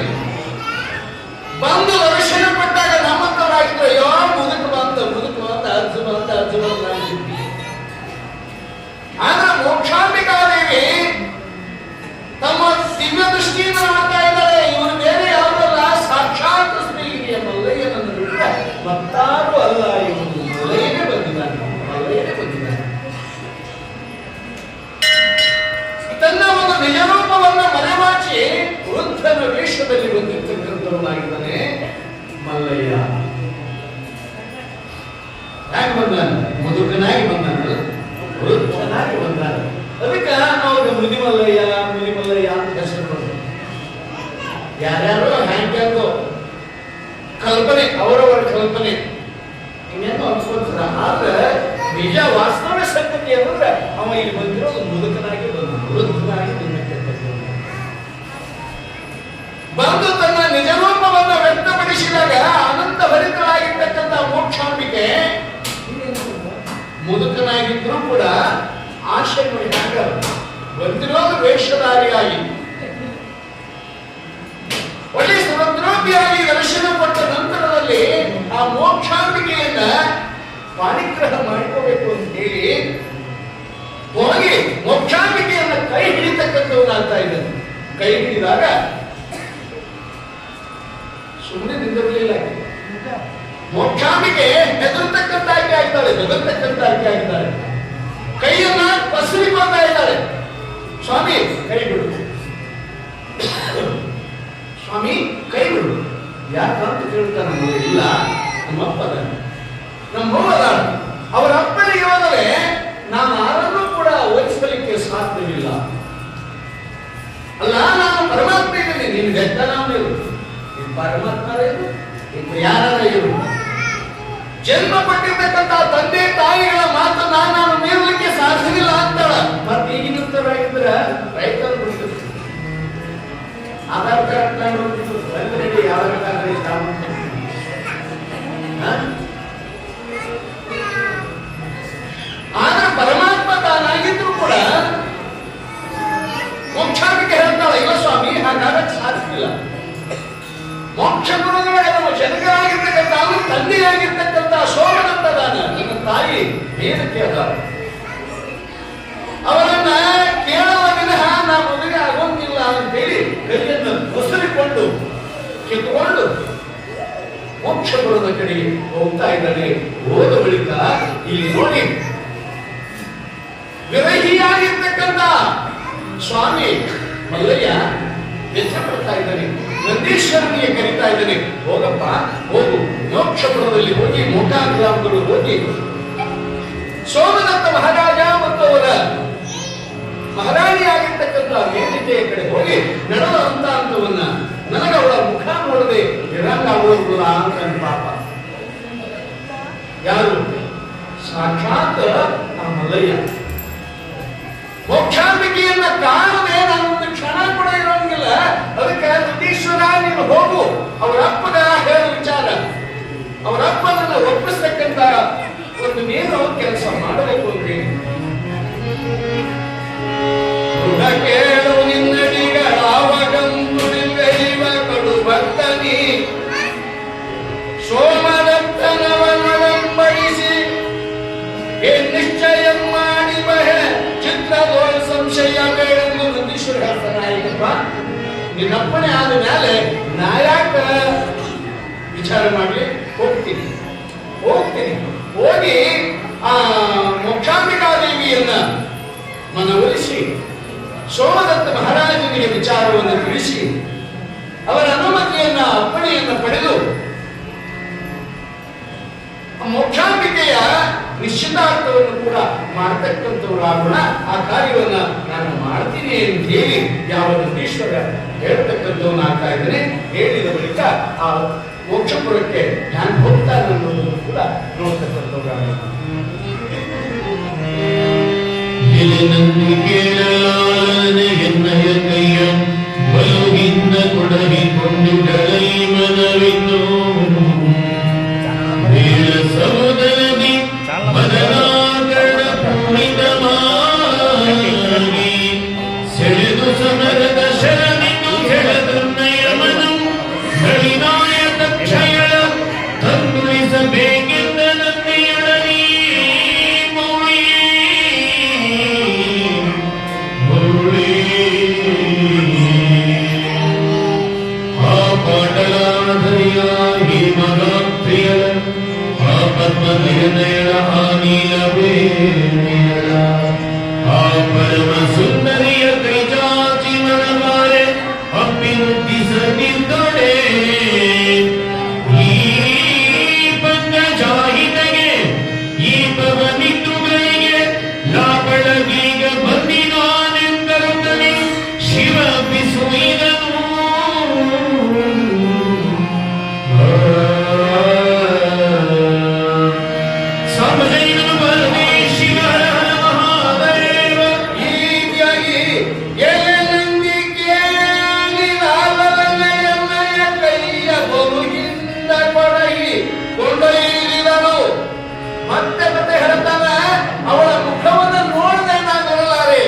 ಬಂದು ದರ್ಶನ ಕೊಟ್ಟಾಗ ನಮ್ಮಂತವರಾಗಿದ್ರು, ಅಯ್ಯೋ ಮುದುಕು ಬಂತ ಅರ್ಜು ಬಂತ ಆದ್ರೆ ಮೋಕ್ಷಾಂಬಿಕಾದೇವಿ ತಮ್ಮ ದಿವ್ಯ ದೃಷ್ಟಿಯಿಂದ ಮಾಡ್ತಾ ಇದ್ದಾರೆ. ಇವನು ಬೇರೆ ಯಾವುದಲ್ಲ, ಸಾಕ್ಷಾತ್ ಶ್ರೀಗಿರಿಯ ಮಲ್ಲಯ್ಯನನ್ನು ಬಿಟ್ಟ ಮತ್ತಾರು ಅಲ್ಲ, ಇವನು ಮಲ್ಲಯ್ಯನೇ ಬಂದಿದ್ದಾನೆ. ತನ್ನ ಒಂದು ನಿಜರೂಪವನ್ನು ಮರೆಮಾಚಿ ವೃದ್ಧನ ವೇಷದಲ್ಲಿ ಬಂದಿರ್ತಕ್ಕಂಥವನಾಗಿದ್ದಾನೆ ಮಲ್ಲಯ್ಯ. ಯಾಕೆ ಬಂದಾನ? ಮುದುಕನಾಗಿ ಬಂದಾನ, ವೃದ್ಧನಾಗಿ ಬಂದಾನ. ಅದಕ್ಕೆ ಅವ್ರಿಗೆ ಮುನಿಮಲ್ಲಯ್ಯ ಅಂತ ಹೆಸರು ಬಂದರು. ಯಾರ್ಯಾರೋ ಹ್ಯಾಂಗ್ಯಾಗೋ ಕಲ್ಪನೆ, ಅವರವರ ಕಲ್ಪನೆ ಇನ್ನೇನು ಅನ್ಸ್ಕೊಳ್ತಾರ. ಆದ್ರೆ ನಿಜ ವಾಸ್ತವ ಸಂಗತಿ ಅಂದ್ರೆ ಅವ ಇಲ್ಲಿ ಬಂದಿರೋದು ಮುದುಕನಾಗಿ ಬಂದ, ವೃದ್ಧನಾಗಿ ಬಂದು ತನ್ನ ನಿಜರೂಪವನ್ನು ವ್ಯಕ್ತಪಡಿಸಿದಾಗ ಅನಂತ ಭರಿತರಾಗಿರ್ತಕ್ಕಂಥ ಮೋಕ್ಷಾಂಬಿಕೆ ಮುದುಕನಾಗಿದ್ರು ಕೂಡ ಆಶೆ ನೋಡಿ ಹ್ಯಾಂಗ ಬಂದಿರೋದು ವೇಷಧಾರಿಯಾಗಿ ಒಳ್ಳೆ ಸುಭದ್ರೋಪಿಯಾಗಿ ದರ್ಶನ ಕೊಟ್ಟ ನಂತರದಲ್ಲಿ ಆ ಮೋಕ್ಷಾಂಬಿಕೆಯನ್ನ ಪಾಣಿಗ್ರಹ ಮಾಡಿಕೋಬೇಕು ಅಂತ ಹೇಳಿ ಹೋಗಿ ಮೋಕ್ಷಾಂಬಿಕೆಯನ್ನ ಕೈ ಹಿಡಿತಕ್ಕಂಥವನಾಗ್ತಾ ಇದ್ದಾನೆ. ಕೈ ಹಿಡಿದಾಗ ಸುಮ್ಮನೆ ನಿಂದಿರಲಿಲ್ಲ. ಮೋಕ್ಷಾಂಬಿಕೆ ಹೆದರ್ತಕ್ಕಂಥ ಆಯ್ಕೆ ಆಗ್ತಾಳೆ. ಕೈಯನ್ನ ಪಸರಿಕೊಳ್ತಾ ಇದ್ದಾಳೆ. ಸ್ವಾಮಿ ಕೈ ಬಿಡು, ಸ್ವಾಮಿ ಕೈ ಬಿಡು. ಯಾಕಂತ ಕೇಳ್ತಾನೆ. ಇಲ್ಲ, ನಮ್ಮಪ್ಪದ ನಮ್ಮವ್ವದ ಅವರ ಅಪ್ಪನಿಗೆ ಹೋದರೆ ನಾನು ಯಾರನ್ನೂ ಕೂಡ ವಹಿಸಲಿಕ್ಕೆ ಸಾಧ್ಯವಿಲ್ಲ. ಅಲ್ಲ, ನಾನು ಪರಮಾತ್ಮ ಇದ್ದೀನಿ, ನೀನು ವ್ಯಕ್ತನಾಮೇ ಇರು, ನೀನು ಪರಮಾತ್ಮರೇ ಇರು, ನೀನು ಯಾರ ಇರು. ಜನ್ಮ ಪಟ್ಟಿರ್ತಕ್ಕಂಥ ತಂದೆ ತಾಯಿಗಳ ಮಾತನ್ನ ನಾನು ಮೀರಲಿಕ್ಕೆ ಸಾಧ್ಯವಿಲ್ಲ ಅಂತಾಳ. ಮತ್ತೆ ಈಗಿನಂತರಾಗಿದ್ರೆ ರೈತರು ಬಿಡ್ತಾರೆ, ಆಧಾರ್ ಕಾರ್ಡ್ ತಗೊಂಡು ಯಾವ ಆದ್ರೆ ಪರಮಾತ್ಮ ತಾನಾಗಿದ್ರು ಕೂಡ ಮೋಕ್ಷಾಂಬಿಕೆ ಹೇಳ್ತಾಳೆ, ಇಲ್ಲ ಸ್ವಾಮಿ ಹಾಗಾಗಕ್ಕೆ ಸಾಧ್ಯವಿಲ್ಲ. ಮೋಕ್ಷ ಗುರುಗಳಾದ ನಮ್ಮ ಜನಕರಾಗಿರ್ತಕ್ಕಂಥ ತಂದೆಯಾಗಿರ್ತಕ್ಕಂಥ ಸೋಮನಂದದಾನ ನನ್ನ ತಾಯಿ ಏನು ಕೇಳ್ತಾರೆ, ಅವರನ್ನ ಕೇಳುವ ವಿನಃ ಕಿತ್ತುಕೊಂಡು ಮೋಕ್ಷಪುರದ ಕಡೆ ಹೋಗ್ತಾ ಇದ್ದಾನೆ. ಹೋದ ಬಳಿಕ ಇಲ್ಲಿ ನೋಡಿ, ವಿರಹಿಯಾಗಿರ್ತಕ್ಕಂಥ ಸ್ವಾಮಿ ಮಲ್ಲಯ್ಯ ವ್ಯಥೆ ಪಡ್ತಾ ಇದ್ದಾನೆ. ನಂದೀಶ್ವರನಿಗೆ ಕರೀತಾ ಇದ್ದಾನೆ, ಹೋಗಪ್ಪ ಹೋಗು, ಮೋಕ್ಷಪುರದಲ್ಲಿ ಹೋಗಿ ಮೋಟಾಗ್ರಾಮಗಳು ಹೋಗಿ ಸೋಮದತ್ತ ಮಹಾರಾಜ ಮತ್ತು ಅವರ ಮಹಾರಾಣಿಯಾಗಿರ್ತಕ್ಕಂಥ ವೇದಿಕೆಯ ಕಡೆ ಹೋಗಿ ನಡೆದ ಹಂತವನ್ನ ನನಗೆ ಅವಳ ಮುಖ ನೋಡದೆ ನಿರಂಗಾಗುವುದಿಲ್ಲ ಅಂತ ಪಾಪ. ಯಾರು? ಸಾಕ್ಷಾತ್ ಆ ಮಲ್ಲಯ್ಯ. ಮೋಕ್ಷಾಂಬಿಕೆಯನ್ನ ಕಾಣದೆ ನಾನೊಂದು ಕ್ಷಣ ಕೂಡ ಇರೋಂಗಿಲ್ಲ. ಅದಕ್ಕೆ ನಂದೀಶ್ವರ ನೀನು ಹೋಗು, ಅವರಪ್ಪನ ಹೇಳ ವಿಚಾರ, ಅವರಪ್ಪನನ್ನ ಒಪ್ಪಿಸ್ತಕ್ಕಂಥ ಒಂದು ನೀನು ಕೆಲಸ ಮಾಡಬೇಕು ಅಂತ ಹೇಳಿ ಕೇಳು ನಿನ್ನಡಿಗಳಾವಗಂತು ನಿಲ್ವೆಯುವ ಕಡು ಭಕ್ತನಿ ಸೋಮದತ್ತನವನಂಬಡಿಸಿ ನಿಶ್ಚಯ ಮಾಡಿ ಬಹೆ ಚಿತ್ರದೋ ಸಂಶಯ ಬೇಳೆಂದು ನಂದೀಶ್ವರ ಹೇಳ್ತಾನ. ಆಯ್ತಪ್ಪ, ನಿನ್ನಪ್ಪಣೆ ಆದ ಮೇಲೆ ನಾ ಯಾಕ ವಿಚಾರ ಮಾಡ್ಲಿ, ಹೋಗ್ತೀನಿ. ಹೋಗಿ ಆ ಮೋಕ್ಷಾಂಬಿಕಾದೇವಿಯನ್ನ ಮನವೊಲಿಸಿ ಸೋಮದತ್ತ ಮಹಾರಾಜನಿಗೆ ವಿಚಾರವನ್ನು ತಿಳಿಸಿ ಅವರ ಅನುಮತಿಯನ್ನ ಅಪ್ಪಣೆಯನ್ನ ಪಡೆದು ಮೋಕ್ಷಾಂಬಿಕೆಯ ನಿಶ್ಚಿತಾರ್ಥವನ್ನು ಕೂಡ ಮಾಡತಕ್ಕಂಥವರಾಗೋಣ. ಆ ಕಾರ್ಯವನ್ನ ನಾನು ಮಾಡ್ತೀನಿ ಅಂತ ಹೇಳಿ ಯಾವ ನಂದೀಶ್ವರ ಹೇಳ್ತಕ್ಕಂಥವನ್ನಾಗ್ತಾ ಇದ್ದೇನೆ. ಹೇಳಿದ ಬಳಿಕ ಆ ಮೋಕ್ಷಪುರಕ್ಕೆ ನಾನು ಹೋಗ್ತಾನೆ ಅನ್ನೋದನ್ನು ಕೂಡ ನೋಡ್ತಕ್ಕಂಥವ್ರಾಗೋಣ. ಎನ್ನಯ ಕೈಯ ಬಲುಗಿಂದ ಕೊಡಗಿಕೊಂಡಿಡಲೈ ಮನವಿನ್ನು ಸಹೋದರದಿ ಮದನಾಗಡ ಪೂರಿತಮಾಗಿ ಸೆಳೆದು ಸಮರದ ಶರಣಿನು ಕೆಳದನ್ನಯ ಮನಂ ನಳಿನಾಯ ತಕ್ಷಯಳ ತಂದುಳಿಸಬೇಕೆಂದ ನಂದಿಯಳನಿ ಆ ಪಾಟಲಾಧರಿಯ ಈ ಮಗಾಪ್ರಿಯಳ ಆ ಪದ್ಮನಿರ್ಣಯಳ ಆ ನೀಲವೇಣಿಯಳ ಆ ಪರಮ ಸುಂದರಿಯ ಕೈಚಾಚಿ ಮನವಾರೆ ಅಪ್ಪಿರುದ್ದಿಸದಿದ್ದೊಡೆ ಈ ಪಂಕಜಾಹಿತಗೆ ಈ ಪವನಿತ್ತುಗಳಿಗೆ ಲಾಪಳಗೀಗ ಬಂದಿನಾನೆಂದರುತ್ತನೆ ಶಿವ ಬಿಸುಯಿದನು. ಸಾಂಬಜೈನನು ಬರದೆ ಶಿವ ಹರ ಮಹಾದೇವ. ಈ ರೀತಿಯಾಗಿ ಎಲೆನಂದಿಕೆಯ ಕೈಯ ಬಹುಹಿಂದ ಕೊಡಗಿ ಕೊಂಡೊಯ್ದಿದನು. ಮತ್ತೆ ಹೇಳ್ತಾನ, ಅವಳ ಮುಖವನ್ನು ನೋಡದೆ ನಾನು ಇರಲಾರೆ.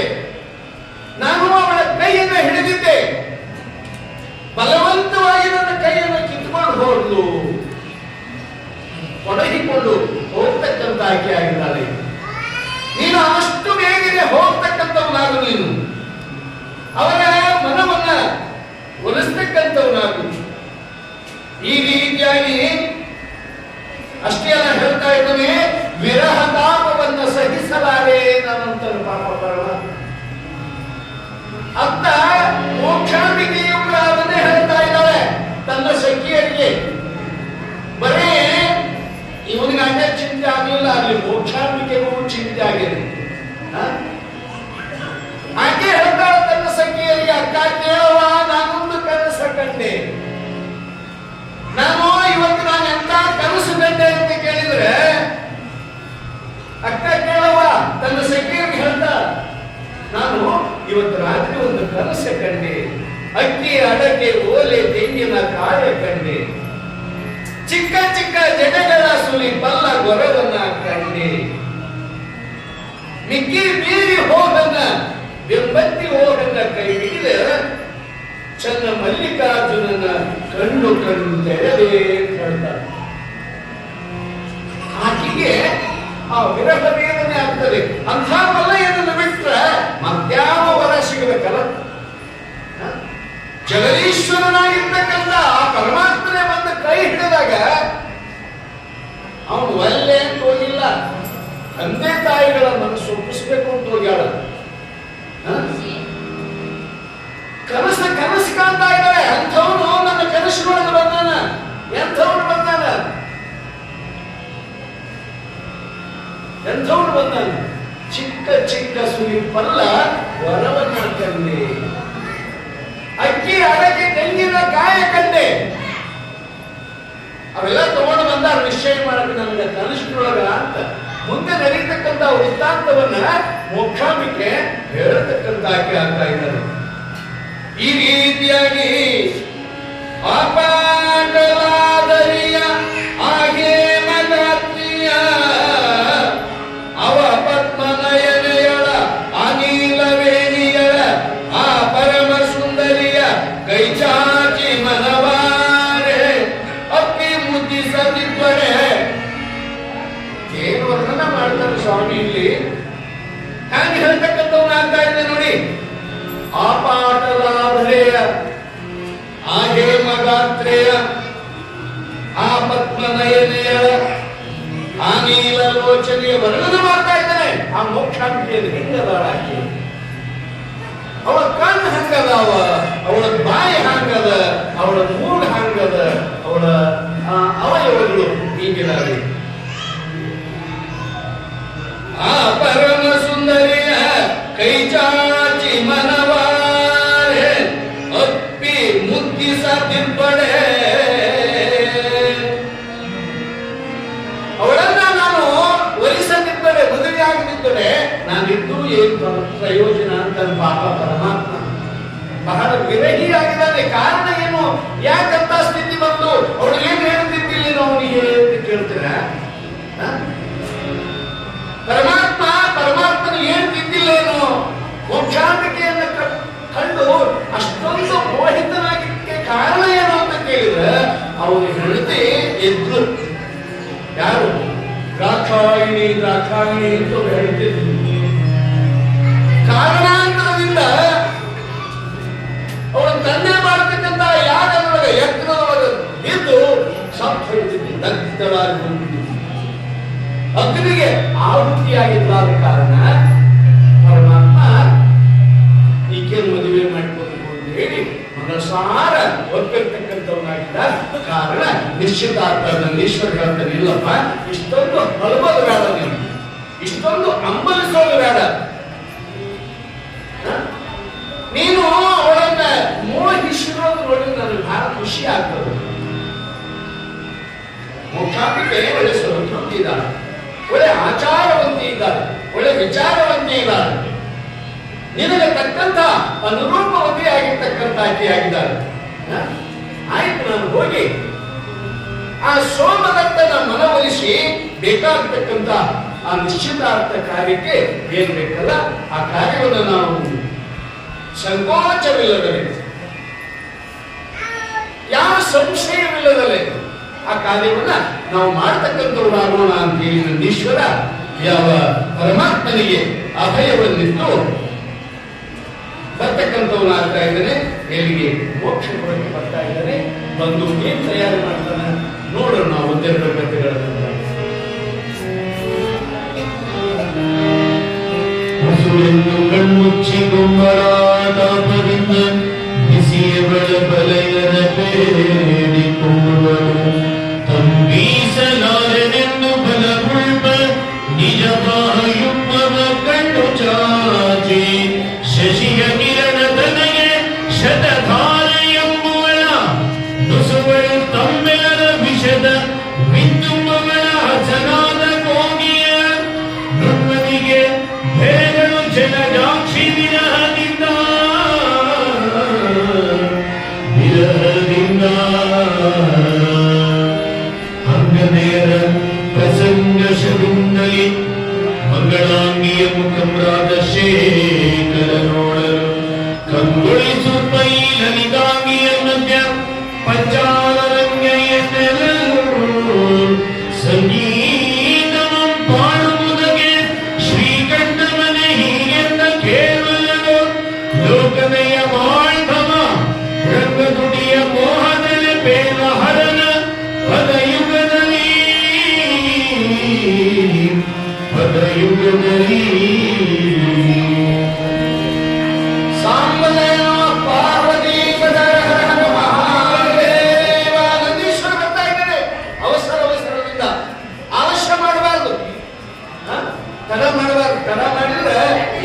ನಾನು ಅವಳ ಕೈಯನ್ನು ಹಿಡಿದಿದ್ದೆ, ಬಲವಂತವಾಗಿ ನನ್ನ ಕೈಯನ್ನು ಕಿತ್ತುಕೊಂಡು ಹೋದ್ಲು. ಕೊಡಗಿಕೊಂಡು ಹೋಗ್ತಕ್ಕಂಥ ಆಯ್ಕೆ ಆಗಿದ್ದಾಳೆ. ನೀನು ಅಷ್ಟು ಬೇಗನೆ ಹೋಗ್ತಕ್ಕಂಥವನಾಗು, ನೀನು ಅವರ ಮನವನ್ನ ಒಲಿಸ್ತಕ್ಕಂಥವನಾಗು. ಈ ರೀತಿಯಾಗಿ ಅಷ್ಟೇ ಅಲ್ಲ, ಹೇಳ್ತಾ ಇದ್ದಾನೆ, ವಿರಹ ತಾಪವನ್ನ ಸಹಿಸಲಾರೆ ನಾನಂತನು ಪಾಪ ಬರವ ಅಂತ ಮೋಕ್ಷಾಂಬಿಕೆಯು ಅದನ್ನೇ ಹೇಳ್ತಾ ಇದ್ದಾಳೆ ತನ್ನ ಸಖಿಯರಿಗೆ. ಬರೀ ಇವನಿಗೆ ಅದೇ ಚಿಂತೆ ಆಗಲಿಲ್ಲ, ಅಲ್ಲಿ ಮೋಕ್ಷಾಂಬಿಕೆಗೂ ಚಿಂತೆ ಆಗಿದೆ. ಆಕೆ ಹೇಳ್ತಾಳೆ ತನ್ನ ಸಖಿಯರಿಗೆ, ಅಕ್ಕ ಕೇಳುವ, ನಾನೊಂದು ಕನಸು ಕಂಡೆ. ಇವತ್ತು ನಾನು ಎಂತ ಕನಸು ಕಂಡೆ ಅಂತ ಕೇಳಿದ್ರೆ ಅಕ್ಕ ಕೇಳುವ ತನ್ನ ಸಖಿಯರಿಗೆ ಹೇಳ್ತಾ, ನಾನು ಇವತ್ತು ರಾತ್ರಿ ಒಂದು ಕನಸು ಕಂಡೆ. ಅಕ್ಕಿ, ಅಡಕೆ, ಓಲೆ, ತೆಂಗಿನ ಕಾಯ ಕಂಡೆ. ಚಿಕ್ಕ ಚಿಕ್ಕ ಜಡೆಗಳ ಸುಲಿ ಪಲ್ಲ ಗೊರವನ್ನ ಕಂಡೆ. ಮಿಕ್ಕಿ ಮೀರಿ ಹೋಗನ್ನ ಬೆಂಬತ್ತಿ ಹೋಗನ್ನ ಕೈ ಹಿಡಿದ ಚನ್ನ ಮಲ್ಲಿಕಾರ್ಜುನನ ಕಣ್ಣು ತೆರೆದೇ ಹೇಳ್ತಾರೆ. ಆಕೆಗೆ ಆ ವಿರಹ ವೇದನೆ ಆಗ್ತದೆ. ಅಂಥ ಮಲ್ಲಯ್ಯನನ್ನು ಬಿಟ್ರೆ ಮತ್ಯಾವ ವರ ಸಿಗಬೇಕಲ್ಲ. ಜಗದೀಶ್ವರನಾಗಿರ್ತಕ್ಕಂಥ ಆ ಪರಮ ತಾಯಿಗಳ ಮನಸ್ಸು ಒಪ್ಪಿಸ್ಬೇಕು ಅಂತ ಹೋಗ್ಯಾಳ. ಕನಸು ಕಾಣ್ತಾ ಇದ್ದಾರೆ. ಅಂಥವನು ನನ್ನ ಕನಸಿನೊಳಗೆ ಬಂದಾನ. ಎಂಥವನು ಬಂದಾನ? ಚಿಕ್ಕ ಚಿಕ್ಕ ಸುಳಿ ಪಲ್ಲ ವರವನ್ನ ಕಂಡೆ, ಅಕ್ಕಿ ಅಡಕೆ ತೆಂಗಿನ ಕಾಯ ಕಂಡೆ. ಅವೆಲ್ಲ ತಗೊಂಡು ಬಂದಾರ ನಿಶ್ಚಯ ಮಾಡಕ್ಕೆ ನನಗೆ ಕನಸಿನೊಳಗ ಅಂತ. ಮುಂದೆ ನಡೀತಕ್ಕಂಥ ವೃತ್ತಾಂತವನ್ನ ಮೋಕ್ಷಾಂಬಿಕೆ ಹೇಳತಕ್ಕಂಥ ಆಕೆ ಆಗ್ತಾ ಇದ್ದಾರೆ. ಈ ರೀತಿಯಾಗಿ ಅಪಾಟಲಾದರಿಯ ಹಾಗೆ ನಗಾತ್ರಿಯ ಅವ ಪದ್ಮನಯನೆಯಳ ಅನಿಲವೇಣಿಯಳ ಆ ಪರಮ ಸುಂದರಿಯ ಕೈಚಾಚಿ ಮನವಾರೆ ಅಪ್ಪಿ ಮುದ್ದಿಸದಿದ್ದರೆ. ಏನು ವರ್ಣನ ಮಾಡ್ತಾರೆ ಸ್ವಾಮಿ ಇಲ್ಲಿ. ಹ್ಯಾಂಗೆ ಹೇಳ್ತಕ್ಕಂಥವ್ನ ಆಗ್ತಾ ಇದೆ ನೋಡಿ. ಆಪಾಟಲಾಧರೆಯ ಆ ಹೇಮಗಾತ್ರೆಯ ಆ ಪದ್ಮನಯನೆಯ ಆ ನೀಲಲೋಚನೆಯ ವರ್ಣನ ಮಾಡ್ತಾ ಇದ್ದಾನೆ. ಆ ಮೋಕ್ಷಾಂತಿಯಲ್ಲಿ ಹೆಂಗದಾಳಾಕಿ, ಅವಳ ಕಣ್ಣು ಹಂಗದಾವ, ಅವಳ ಬಾಯಿ ಹಂಗದ, ಅವಳ ಮೂಗ ಹಂಗದ, ಅವಳ ಅವಯವಗಳು ಹೀಗಿದಾವೆ. ಆ ಪರಮ ಸುಂದರಿಯ ಕೈ ಚಾಚಿ ಮನವಾರೆ ಅಪ್ಪಿ ಮುದ್ದಿಸದಿಬ್ಬಡೆ. ಅವಳನ್ನ ನಾನು ಒಲಿಸದಿದ್ದರೆ, ಮದುವೆಯಾಗದಿದ್ದರೆ ನಾನಿದ್ದು ಏನು ಪ್ರಯೋಜನ ಅಂತ ಪಾಪ ಪರಮಾತ್ಮ ಬಹಳ ವಿರಹಿಯಾಗಿದ್ದಾನೆ. ಕಾರಣ ಏನು? ಯಾಕಂತ ಸ್ಥಿತಿ ಬಂತು? ಅವಳು ಏನು ಹೇಳ್ತಿದ್ದಿಲ್ಲ ಅವನಿಗೆ ಅಂತ ಕೇಳ್ತೀರ? ಪರಮಾತ್ಮನ ಏನ್ ತಿದ್ದಿಲ್ಲೇನು? ಮೋಕ್ಷಾಂತಿಕೆಯನ್ನು ಕಂಡು ಅಷ್ಟೊಂದು ಮೋಹಿತನಾಗಿಕ್ಕೆ ಕಾರಣ ಏನು ಅಂತ ಕೇಳಿದ್ರೆ ಅವನು ಹೆಂಡತಿ ಎದ್ದು, ಯಾರು? ದ್ರಾಕ್ಷಾಯಿಣಿ ಅಂತ ಹೇಳ್ತಿದ್ರು. ಕಾರಣಾಂತರದಿಂದ ಅವನು ತಂದೆ ಮಾಡತಕ್ಕಂತ ಯಾಗದೊಳಗೆ ಯಜ್ಞದೊಳಗೆ ಇದ್ದು ಸತ್ತು ಹೇಳ್ತಿದ್ದೆ, ದಗ್ಧವಾಗಿ ಬಂದಿದ್ದು. ಅಗ್ನಿಗೆ ಆಹುತಿಯಾಗಿದ್ದಾದ ಕಾರಣ ಪರಮಾತ್ಮ ಈಕೆಯನ್ನು ಮದುವೆ ಮಾಡಿಕೊಳ್ಬೇಕು ಅಂತ ಹೇಳಿ ಮನಸಾರ ಒಪ್ಪಿರ್ತಕ್ಕಂಥವನಾಗಿದ್ದ ಕಾರಣ ನಿಶ್ಚಿತಾರ್ಥದಲ್ಲಿ ಈಶ್ವರ ಹೇಳ್ತಾನೆ, ಇಲ್ಲಪ್ಪ ಇಷ್ಟೊಂದು ಹಲಬದು ಬೇಡ, ನೀನು ಇಷ್ಟೊಂದು ಅಂಬಲಿಸೋದು ಬೇಡ. ನೀನು ಅವಳನ್ನ ಮೋಹಿಸಿರೋದು ನೋಡಿ ನನಗೆ ಬಹಳ ಖುಷಿ ಆಗ್ತದೆ. ಮೋಕ್ಷಾಂಬಿಕೆ ಒಳ್ಳೆ ಸ್ವರೂಪಿ ಇದ್ದಾಳೆ, ಒಳ್ಳೆ ಆಚಾರವಂತಿ ಇದ್ದಾರೆ, ಒಳ್ಳೆ ವಿಚಾರವಂತಿ ಇದ್ದಾರೆ, ನಿನಗೆ ತಕ್ಕಂತ ಅನುರೂಪವತಿ ಆಗಿರ್ತಕ್ಕಂಥ ಆಕೆಯಾಗಿದ್ದಾರೆ. ಆಯ್ತು, ನಾನು ಹೋಗಿ ಆ ಸೋಮದತ್ತನ ಮನವೊಲಿಸಿ ಬೇಕಾಗತಕ್ಕಂತ ಆ ನಿಶ್ಚಿತಾರ್ಥ ಕಾರ್ಯಕ್ಕೆ ಏನ್ ಬೇಕಲ್ಲ ಆ ಕಾರ್ಯವನ್ನು ನಾವು ಸಂಕೋಚವಿಲ್ಲದಲೆ, ಯಾವ ಸಂಶಯವಿಲ್ಲದಲೆ ಆ ಕಾರ್ಯವನ್ನ ನಾವು ಮಾಡ್ತಕ್ಕಂಥವ್ರಾಗೋಣ ಅಂತ ಹೇಳಿ ನಂದೀಶ್ವರ ಯಾವ ಪರಮಾತ್ಮನಿಗೆ ಅಭಯವನ್ನಿತ್ತು ಬರ್ತಕ್ಕಂಥವನಾಗ್ತಾ ಇದ್ದಾನೆ. ಎಲ್ಲಿಗೆ? ಮೋಕ್ಷ ಕೊಡಕ್ಕೆ ಬರ್ತಾ ಇದ್ದಾನೆ. ಬಂದು ಏನ್ ತಯಾರಿ ಮಾಡ್ತಾನೆ ನೋಡೋಣ ನಾವು ಒಂದೆರಡು ಕಥೆಗಳನ್ನು. ಹಸುರೆಂದು ಕಣ್ಮುಚ್ಚಿ ಗುಮ್ಮರಾಟದಿಂದ ಬಿಸಿಯವಳ ಬಲೆಯನ ಬೇಡಿಕೊಳ್ಳಲು ತಂಬೀಸಲಾರೆನೆಂದು ಬಲಗುಳ್ಪ ನಿಜ ಬಾಯುಮ್ಮವ ಕಣ್ಣು ಚಾಚಿ ಶಶಿಯ ಕಿರಣ ತನಗೆ ಶತಧಾರ ಎಂಬುವಳ ನುಸುವಳು ತಮ್ಮೆಲರ ವಿಷದ ವಿದ್ಯುಂಬಗಳ ಹಸನಾದ ಕೋಗಿಯ ನುಣ್ಮನಿಗೆ ಭೇದಳು ಜಲಜಾಕ್ಷಿ ವಿರಹದಿಂದ ಅಂಗನೇರ ಪ್ರಸಂಗ ಶಗುಂಡಲಿ ಮಂಗಳಾಂಗಿಯ ಮುಖಮ್ರಾದ ಶೇಖರ ನೋಡಲು ಕಂಗೊಳಿಸು ಪೈ ಲಲಿತಾಂಗಿಯ ಮಧ್ಯ ಪಂಚಾಲರಂಗಯ್ಯ ಸಂಗೀತಮಂ ಪಾಡುವುದಕ್ಕೆ ಶ್ರೀಕಂಠಮನೆ ಹೀಗೆಂದ ಕೇವಲನು ಲೋಕದಯ ಮಾಳ್ಭವ ರಂಗದುಡಿಯ ಮೋಹದಲ್ಲಿ ಬೇಲಹರನ ಪದಯುಗದಲ್ಲಿ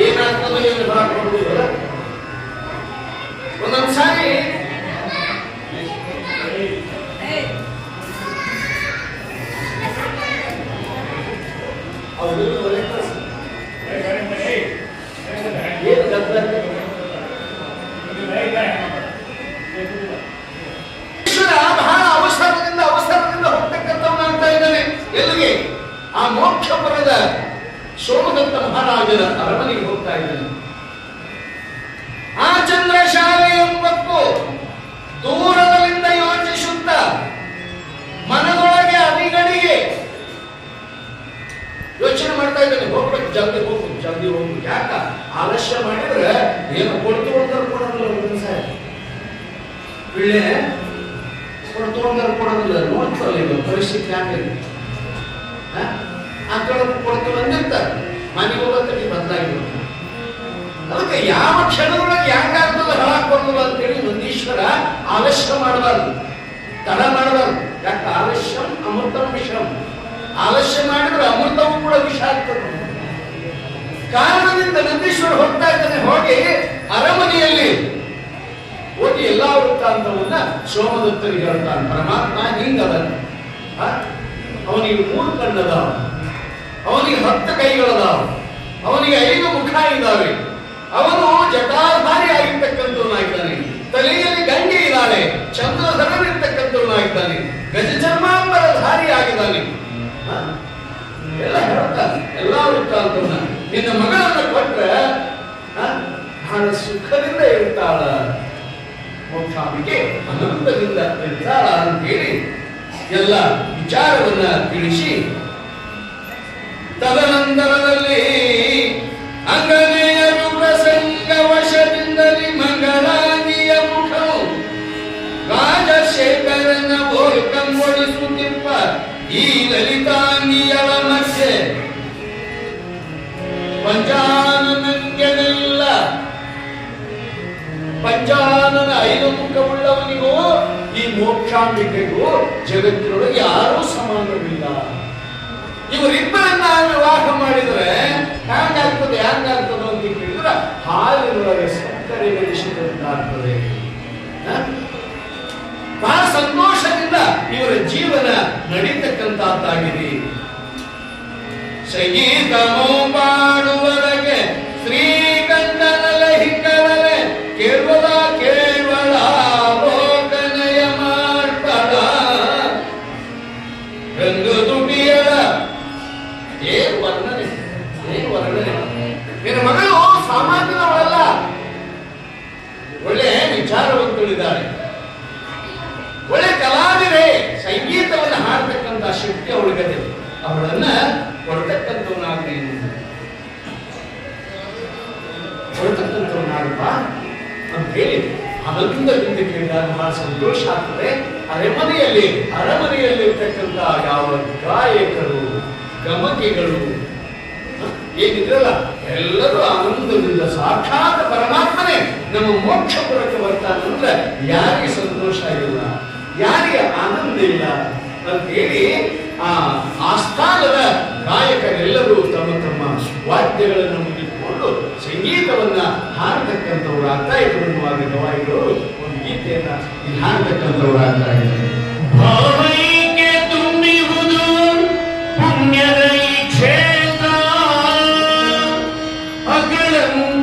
ಏನಾಗ್ತದೋ ಏನು ಹಾಕೊಳ್ಳುವುದಿಲ್ಲ. ಒಂದೊಂದ್ಸಾರಿ ಏನು ಗದ್ದಲ ಬಹಳ ಅವಸರದಿಂದ ಹೋಗ್ತಕ್ಕಂಥವನಾಗ್ತಾ ಇದ್ದಾನೆ. ಎಲ್ಲಿಗೆ? ಆ ಮೋಕ್ಷಪುರದ ಸೋಮದತ್ತ ಮಹಾರಾಜನ ಅರಮನೆಗೆ ಹೋಗ್ತಾ ಇದ್ದಾನೆ. ಆ ಚಂದ್ರಶಾಲೆ ಎಂಬಕ್ಕೂ ದೂರದಲ್ಲಿಂದ ಯೋಚಿಸುತ್ತ ಮನದೊಳಗೆ ಅವಿಗಳಿಗೆ ಯೋಚನೆ ಮಾಡ್ತಾ ಇದ್ದಾನೆ. ಹೋಗ್ಬೇಕು, ಜಲ್ದಿ ಹೋಗ್ಬೇಕು. ಯಾಕ ಆಲಸ್ಯ ಮಾಡಿದ್ರೆ ಏನು ಕೊಡ್ತು ಕೊಡೋದಿಲ್ಲ. ಪಿಳ್ಳೆ ಕೊಡೋದಿಲ್ಲ. ನೋಡ್ತಲ್ಲ ಈಗ ಪರಿಸ್ಥಿತಿ ಯಾಕೆ ಆ ಕಡೆ ಕೊಡ್ತು ಬಂದಿರ್ತಾರೆ. ಮನೆಗೆ ಹೋಗತ್ತೆ ಬದಲಾಗಿ ಅದಕ್ಕೆ ಯಾವ ಕ್ಷಣದೊಳಗೆ ಯಾಕಾಗ್ತದೆ ಹಾಕೊಡೋದಿಲ್ಲ ಅಂತೇಳಿ ನಂದೀಶ್ವರ ಆಲಸ್ಯ ಮಾಡಬಾರ್ದು, ತಡ ಮಾಡಬಾರ್ದು. ಯಾಕೆ? ಆಲಸ್ಯಂ ಅಮೃತಂ ವಿಷಂ. ಆಲಸ್ಯ ಮಾಡಿದ್ರೆ ಅಮೃತವೂ ಕೂಡ ವಿಷ ಆಗ್ತದೆ. ಕಾರಣದಿಂದ ನಂದೀಶ್ವರ ಹೋಗ್ತಾ ಇದ್ದಾನೆ. ಹೋಗಿ ಅರಮನೆಯಲ್ಲಿ ಹೋಗಿ ಎಲ್ಲಾ ವೃತ್ತಾಂತವನ್ನ ಸೋಮದತ್ತರಿಗೆ ಹೇಳ್ತಾನೆ. ಪರಮಾತ್ಮ ಹಿಂಗದ, ಅವನಿಗೆ 3 ಕಣ್ಣದಾವ, ಅವನಿಗೆ 10 ಕೈಗಳದಾವ, ಅವನಿಗೆ 5 ಮುಖ ಇದ್ದಾವೆ, ಅವನು ಜಟಾಧಾರಿ ಆಗಿರ್ತಕ್ಕಂಥವನಾಗಿದ್ದಾನೆ, ತಲೆಯಲ್ಲಿ ಗಂಗೆ ಇದ್ದಾಳೆ, ಚಂದ್ರಧರನಿರ್ತಕ್ಕಂಥವನಾಗಿದ್ದಾನೆ, ಗಜಚರ್ಮಾಂಬರಧಾರಿ ಆಗಿದ್ದಾನೆ. ಎಲ್ಲ ಹೇಳ್ತಾನೆ. ಎಲ್ಲಾ ವೃತ್ತಾಂತವನ್ನ ನಿನ್ನ ಮಗಳನ್ನ ಕೊಟ್ರೆ ಬಹಳ ಸುಖದಿಂದ ಇರ್ತಾಳ, ಮೋಕ್ಷಾಂಬಿಕೆ ಅನಂತದಿಂದ ಇರ್ತಾಳ ಅಂತೇಳಿ ಎಲ್ಲ ವಿಚಾರವನ್ನ ತಿಳಿಸಿ, ತದನಂತರದಲ್ಲಿ ಅಂಗನೆಯರು ಪ್ರಸಂಗ ವಶದಿಂದಲಿ ಮಂಗಳಾಂಗಿಯ ಮುಖವು ರಾಜಶೇಖರನ ಬೋಲ್ಕಂಗೊಳಿಸುತ್ತಿಪ್ಪ ಈ ಲಲಿತಾಂಗಿಯಳ ಮಧ್ಯೆ ಪಂಚಾನನಂಗೆಲ್ಲ ಪಂಚಾನನ 5 ಮುಖವುಳ್ಳವನಿಗೂ ಈ ಮೋಕ್ಷಾಂಬಿಕೆಗೂ ಜಗತ್ತಿನೊಳಗೆ ಯಾರೂ ಸಮಾನವಿಲ್ಲ. ಇವರಿಬ್ಬರನ್ನ ವಿವಾಹ ಮಾಡಿದ್ರೆ ಹ್ಯಾಂಗಾಗ್ತದೆ ಅಂತ ಕೇಳಿದ್ರೆ ಹಾಲಿನೊಳಗೆ ಸಕ್ಕರೆ ಬೆಳೆಸಿದಂತಾಗ್ತದೆ. ಬಹಳ ಸಂತೋಷದಿಂದ ಇವರ ಜೀವನ ನಡೀತಕ್ಕಂಥದ್ದಾಗಿದೆ. ಸಂಗೀತಮೋ ಪಾಡುವವರೆಗೆ ಶ್ರೀಕಂಠನಲ ಹಿಕ್ಕರಲೆ ಕೇವಲ ಲೋಕನಯ ಮಾಡ್ತಾಳ ರಂಗು ದುಡಿಯಳ. ಏನು ವರ್ಣನೆ. ನಿನ್ನ ಮಗಳು ಸಾಮಾನ್ಯದವಳಲ್ಲ, ಒಳ್ಳೆ ವಿಚಾರವಂತಳಿದ್ದಾಳೆ, ಒಳ್ಳೆ ಕಲಾವಿದೆ, ಸಂಗೀತವನ್ನು ಹಾಡ್ತಕ್ಕಂಥ ಶಕ್ತಿ ಅವಳಿಗದೆ. ಅವಳನ್ನ ಕೊಡ್ತಕ್ಕಂಥವನಾಗ್ಲಿ ಕೊಡ್ತಕ್ಕಂಥವನಾಗಪ್ಪ ಅಂತ ಹೇಳಿ ಆನಂದದಿಂದ ಕೇಳಿದಾಗ ಬಹಳ ಸಂತೋಷ ಆಗ್ತದೆ. ಅರಮನೆಯಲ್ಲಿ ಇರ್ತಕ್ಕಂಥ ಯಾವ ಗಾಯಕರು ಗಮಕಿಗಳು ಏನಿದ್ರಲ್ಲ ಎಲ್ಲರೂ ಆನಂದದಿಂದ ಸಾಕ್ಷಾತ್ ಪರಮಾತ್ಮನೇ ನಮ್ಮ ಮೋಕ್ಷಪುರಕ್ಕೆ ಬರ್ತಾನಂದ್ರೆ ಯಾರಿಗೆ ಸಂತೋಷ ಇಲ್ಲ, ಯಾರಿಗೆ ಆನಂದ ಇಲ್ಲ ಅಂತೇಳಿ ಆ ಸ್ಥಾನದ ಗಾಯಕರೆಲ್ಲರೂ ತಮ್ಮ ತಮ್ಮ ವಾದ್ಯಗಳನ್ನು ಮುಗಿದುಕೊಂಡು ಸಂಗೀತವನ್ನ ಹಾಡತಕ್ಕಂಥವ್ರು ಆಗ್ತಾ ಇದ್ರು. ಅನ್ನುವಾಗ ಗವಾಯಿಗಳು ಒಂದು ಗೀತೆಯನ್ನ ಹಾಡತಕ್ಕಂಥವ್ರು ಆಗ್ತಾ ಇದ್ದಾರೆ. ಭಾವೈಕೆ ತುಂಬಿಹುದು ಪುಣ್ಯದ ಈ ಕ್ಷೇತ್ರ,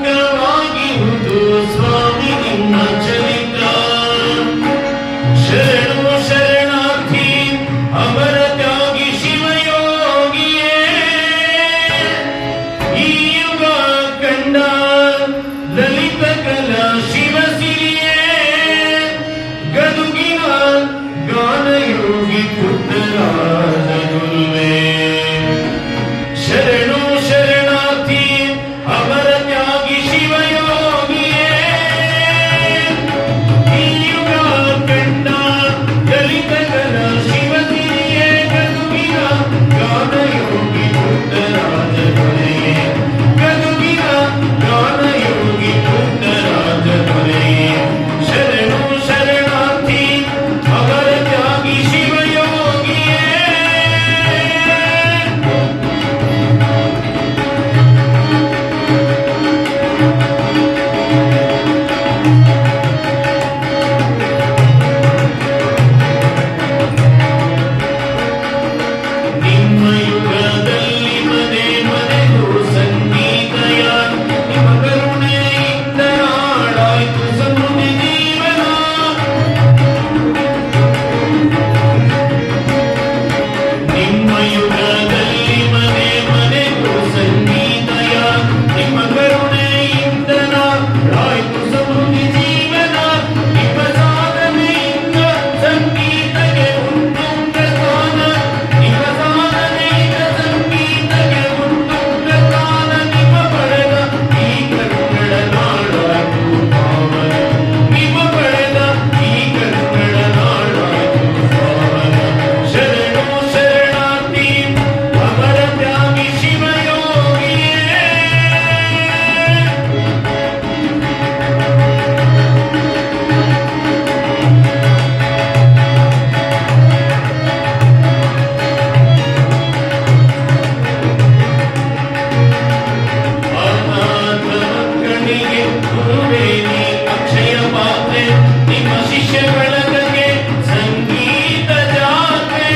ಅಕಳಂಕವಾಗಿಹುದು ಸ್ವಾಮಿ ನಿನ್ನ ಚರಿತ್ರ. ಶರಣು ಶರಣಾರ್ಥಿ ಅಮರ ತ್ಯಾಗಿ ಶಿವಯೋಗಿಯೇ, ಈ ಯುಗ ಕಂಡ ಲಲಿತ ಕಲಾ ಶಿವಸಿರಿಯೇ, ಗದುಗಿನ ಗಾನಯೋ ಗುರುವೇ ನೀ ಅಕ್ಷಯ ಪಾತ್ರೆ ನಿಮ್ಮ ಶಿಷ್ಯ ಬಳಗಕ್ಕೆ ಸಂಗೀತ ಜಾತ್ರೆ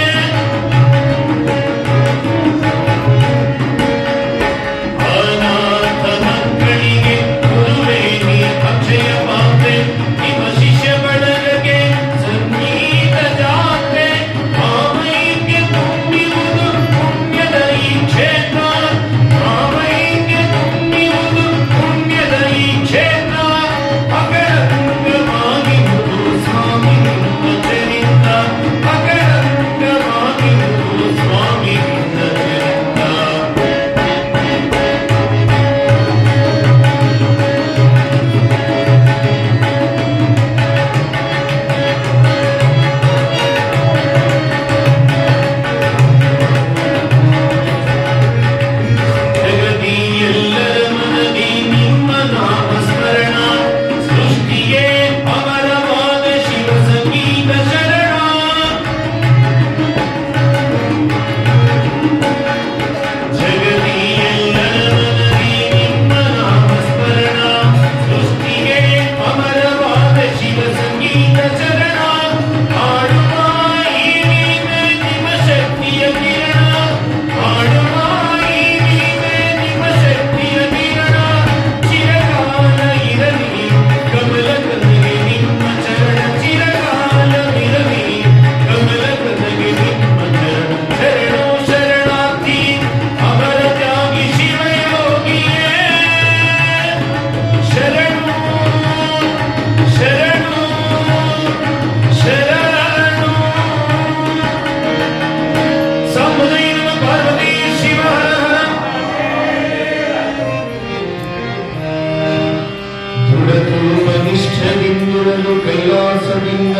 ಅನಾಥ ಮಕ್ಕಳಿಗೆ ಗುರುವೇ ನೀ ಅಕ್ಷಯ ಪಾತ್ರೆ ನಿಮ್ಮ ಶಿಷ್ಯ ಬಳಗಕ್ಕೆ ಸಂಗೀತ ಜಾತ್ರೆ ಭಾವೈಕ್ಯ ತುಂಬಿರುವುದು ಪುಣ್ಯದ ಈ ಕ್ಷೇತ್ರ ಭಾವೈಕ್ಯ ತುಂಬಿರುವುದು ಪುಣ್ಯದ ಈ ಕ್ಷೇತ್ರ ಅಗಳಂಗವಾಗಿರುವುದು ಸ್ವಾಮಿ ನಿಮ್ಮ ಚರಿತ್ರ ಅಗಳಂಗವಾಗಿರುವುದು ಸ್ವಾಮಿ ನಿಮ್ಮ ಚರಿತ್ರ ಜಗತಿ ಎಲ್ಲರ ಮನದಿ ನಿಮ್ಮ ನಾಮಸ್ಮರಣ ಸೃಷ್ಟಿಯೇ ಅಮರವಾದ ಶಿವ ಸಂಗೀತ ಶರಣ ಜಗತಿ ಎಲ್ಲರ ಮನದಿ ನಿಮ್ಮ ನಾಮಸ್ಮರಣ ಸೃಷ್ಟಿಯೇ ಅಮರವಾದ ಶಿವ ಸಂಗೀತ ಶರಣ ಹಾಡುವ ಈ ನೀವೇ ನಿಮ್ಮ ಶಕ್ತಿಯ ಕಿರಣ ಹಾಡುವ ಈ ನೀವೇ ನಿಮ್ಮ ಶಕ್ತಿಯ ಕಿರಣ ಚಿರಕಾಲ ಇರಲಿ ಕಮಲ ಕನಗೆ ನಿಮ್ಮ ಚರಣ ಚಿರಕಾಲ ಇರಲಿ ಕಮಲ ಕನಗೆ ನಿಮ್ಮ ಚರಣ ಶರಣೋ ಶರಣಾರ್ಥಿ ಅಮರ ತ್ಯಾಗಿ ಶಿವಯೋಗಿಯೇ ಶರಣು ಶರಣು ಶರಣು ಸಂಬುಧೈ ನಮ ಪಾರ್ವತಿ ಶಿವ ದೃಢತೂಪನಿಷ್ಠದಿಂದುರಲು ಕೈಲಾಸದಿಂದ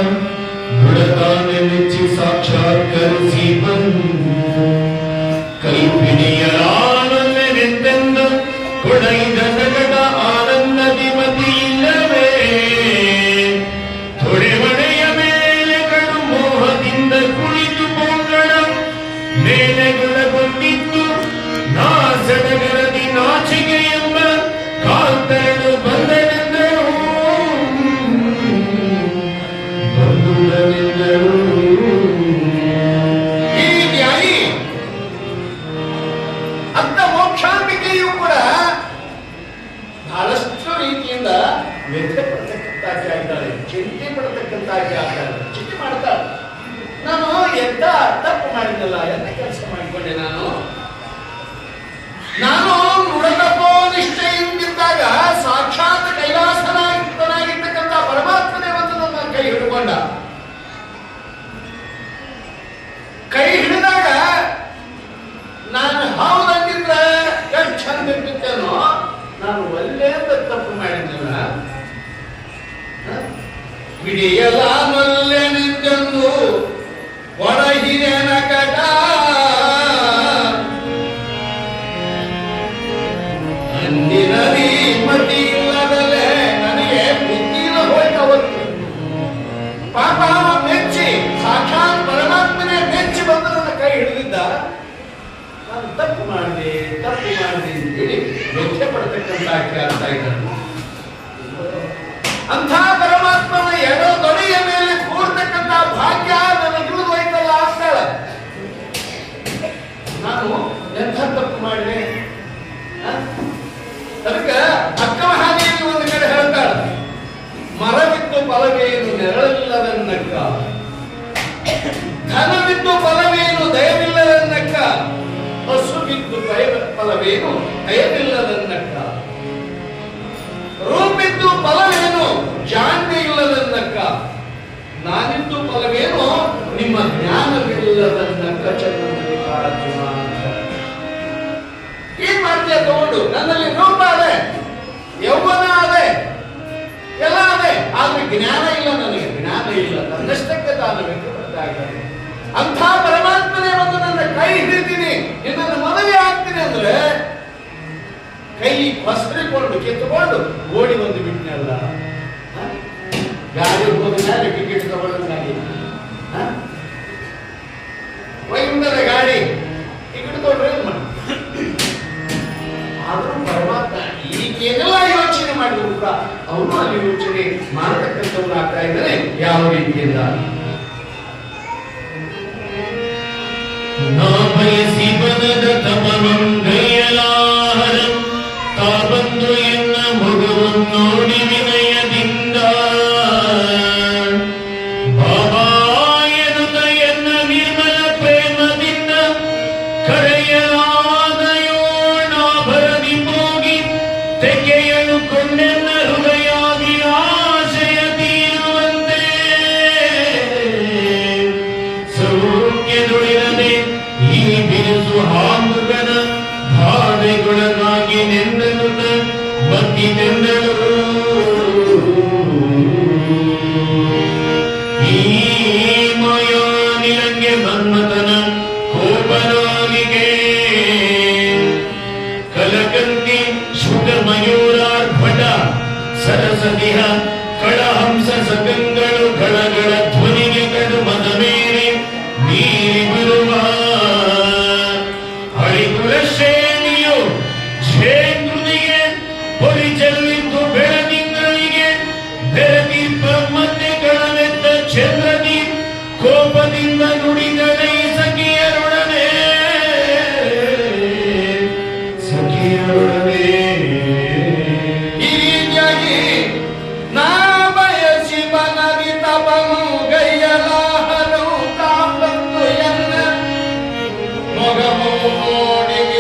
ದೃಢತಾನೆ ಮೆಚ್ಚಿ ಸಾಕ್ಷಾತ್ಕರಿಸಿ ಬಂದು ಕೈಪಿಡಿಯರಾನಂದನೆಂದೆಂದ ಕೊಡೈದ ನಗಡ ಆನಂದದಿ ಮತಿ ಇಲ್ಲವೇ ತೊಡೆಮಡೆಯ ಮೇಲೆ ಕಡು ಮೋಹದಿಂದ ಕುಳಿತು ಪೊಂಗಣ ಮೇಲೆಗೊಳಗೊಂಡಿತ್ತು ನಾ ಸಡಗರದಿ ನಾಚಿಕೆ ಎಂಬ ಕಾಂತರನು ಬಂದನೆಂದರು ಬಂದುದನೆಂದರು ಈ ನ್ಯಾಯಿ ಅಂತ ಮೋಕ್ಷಾಂಬಿಕೆಯೂ ಕೂಡ ಬಹಳಷ್ಟು ರೀತಿಯಿಂದ ವ್ಯಥೆ ಪಡ್ತಕ್ಕಂತಾಗಿ ಆಗಿದ್ದಾಳೆ, ಚಿಂತೆ ಪಡ್ತಕ್ಕಂತಾಗಿ ಆಗ್ತಾಳೆ, ಚಿಂತೆ ಮಾಡ್ತಾಳೆ. ನಾನು ಎಂತ ತಪ್ಪು ಮಾಡಿದ್ದಲ್ಲ, ಎಂತ ಕೆಲಸ ಮಾಡಿಕೊಂಡೆ ನಾನು ನುಡತಪ್ಪೋ ನಿಷ್ಠೆಯಿಂದಿದ್ದಾಗ ಸಾಕ್ಷಾತ್ ಕೈಲಾಸನಾಗಿರ್ತಕ್ಕಂಥ ಪರಮಾತ್ಮನೇ ಒಂದು ನನ್ನ ಕೈ ಹಿಡ್ಕೊಂಡ. ಕೈ ಹಿಡಿದಾಗ ನಾನು ಹೌದಂಗಿದ್ರೆ ಎಷ್ಟು ಚಂದ ಇರ್ತಿತ್ತೇನೋ, ನಾನು ಒಳ್ಳೆ ತಪ್ಪು ಮಾಡಿದ್ನಲ್ಲ. ಹಿಡಿಯಲ ಮಲ್ಲೆನೆಂದೆಂದು ಒಳಹಿರಿಯನ ಕಟ ಅಂದಿನದಿ ಮತಿ ಇಲ್ಲದಲ್ಲೇ ನನಗೆ ಬುದ್ಧಿನ ಹೋಯ್ತವತ್ತು. ಪಾಪ ಮೆಚ್ಚಿ ಸಾಕ್ಷಾತ್ ಪರಮಾತ್ಮನೇ ಮೆಚ್ಚಿ ಬಂದು ನನ್ನ ಕೈ ಹಿಡಿದಿದ್ದ. ನಾನು ತಪ್ಪು ಮಾಡಿದೆ ಅಂತೇಳಿ ವ್ಯಥೆ ಪಡ್ತಕ್ಕಂತ ಆಗ್ತಾ ಇದ್ದಾರೆ. ಅಂಥ ಪರಮಾತ್ಮನ ಎಡೋ ತೊಡೆಯ ಮೇಲೆ ಕೂರ್ತಕ್ಕಂಥ ಭಾಗ್ಯ ನನಗಿರುವುದು ಐತಲ್ಲ ಅಂತಾಳ. ನಾನು ಎಂಥ ತಪ್ಪು ಮಾಡಿದೆ. ಅದಕ್ಕೆ ಅಕ್ಕ ಮಹಾದೇವಿ ಒಂದು ಕಡೆ ಹೇಳ್ತಾಳ, ಮರವಿದ್ದು ಫಲವೇನು ನೆರಳಿಲ್ಲವೆನ್ನಕ್ಕ, ಧನವಿದ್ದು ಫಲವೇನು ದಯವಿಲ್ಲವೆನ್ನಕ್ಕ, ಹಸುವಿದ್ದು ಫಲವೇನು ಭಯವಿಲ್ಲವೆನ್ನಕ್ಕ, ರೂಪಿದ್ದು ಫಲವೇನು ಜಾಣ್ಮೆ ಇಲ್ಲದನ್ನಕ್ಕ, ನಾನಿದ್ದು ಫಲವೇನು ನಿಮ್ಮ ಜ್ಞಾನವಿಲ್ಲದನ್ನಕ್ಕ. ಚಂದ್ರಮಲ್ಲಿಕಾರ್ಜುನ ಏನ್ ಮಾಡ್ತೀಯ ತಗೊಂಡು? ನನ್ನಲ್ಲಿ ರೂಪ ಅದೆ, ಯೌವನ ಅದೆ, ಎಲ್ಲ ಅದೆ, ಆದ್ರೆ ಜ್ಞಾನ ಇಲ್ಲ. ನನಗೆ ಜ್ಞಾನ ಇಲ್ಲ, ನನ್ನಷ್ಟಕ್ಕೆ ತಾನು ವ್ಯಕ್ತಪಡ್ತಾಯಿದ್ದಾನೆ. ಅಂಥ ಪರಮಾತ್ಮನೇ ಒಂದು ನನ್ನ ಕೈ ಹಿಡಿತೀನಿ, ನಿನ್ನನ್ನು ಮದುವೆ ಆಗ್ತೀನಿ ಅಂದ್ರೆ ಕೈ ಹೊಸರಿಕೊಂಡು ಕಿತ್ತುಕೊಂಡು ಓಡಿ ಬಂದು ಬಿಟ್ಟನಲ್ಲ. ಗಾಡಿ ಹೋದ ಮೇಲೆ ಟಿಕೆಟ್ ತಗೊಳ್ಳೋದಾಗಿ ವೈಗುಂಠದ ಗಾಡಿ ಟಿಕೆಟ್ ತಗೊಂಡ್ರೆ ಏನ್ ಮಾಡಿ. ಆದ್ರೂ ಪರಮಾತ್ಮ ಈಗೇನೆಲ್ಲ ಯೋಚನೆ ಮಾಡಿದ್ರು ಕೂಡ ಅವನು ಅಲ್ಲಿ ಯೋಚನೆ ಮಾಡತಕ್ಕಂಥವ್ರು ಆಗ್ತಾ ಇದ್ದಾನೆ. ಯಾವ ರೀತಿಯಿಂದ ನಾ ಬಯಸಿ ಬನದ ತಪವಂ ಗೈಯಲಾಹರಂ ತಾ ಬಂದು ಎನ್ನ ಮಗುವನ್ನು ನೋಡಿ ವಿನಯದಿಂದ ಬಾಬಾ ಎನ್ನುತ್ತ ಎನ್ನ ನಿರ್ಮಲ ಪ್ರೇಮದಿಂದ ಕರೆಯಲಾದಯೋ ನಾ ಭರದಿ ಹೋಗಿ ತೆಗೆಯಲು ಕೊಂಡೆನ್ನ ಹೃದಯಾಭಿಲಾಷೆಯ ತೀರುವಂತೆ ಸೌಖ್ಯದೊಳಿರದೆ ಈ ಬಿರುಸು ಹಾಮುಗನ ಭಾವೆಗೊಳಗಾಗಿ ನೆಂದನುತ ಬತ್ತಿದೆಂದಳು. ಈ ಮಾಯಾನಿಲಂಗೆ ಮನ್ಮಥನ ಕೋಪನಾಲಿಗೆ ಕಲಕಂತಿ ಶುಕ ಮಯೂರಾರ್ಭಟ ಸರಸದಿಹ ಕಳಹಂಸ ಸಗಂಗಳು ಗಳಗಳ ಧ್ವನಿಗೆ ಕಡು ಮದ ಮೇಲೆ ನೀರಿ ಬರುವ ಹರಿಕುಲ ಶ್ರೇಣಿಯು ಛೇಂದ್ರುನಿಗೆ ಹೊರಿಚೆಲ್ಲಿದ್ದು ಬೆಳದಿಂಗಳಿಗೆ ಬೆರದೀಪ ಮತ್ತೆ ಕಳವೆದ್ದ ಚಂದ್ರದಿ ಕೋಪದಿಂದ ನುಡಿದಳೈ ಸಖಿಯರೊಡನೆ ಸಖಿಯರೊಡನೆ. ಈ ರೀತಿಯಾಗಿ ನಾ ಬಯಸಿ ಬನದಿ ತಪನು ಗೈಯಲಾಹರು ತಾಪತ್ತು ಎನ್ನ ಮೊಗಮು ನೋಡಿ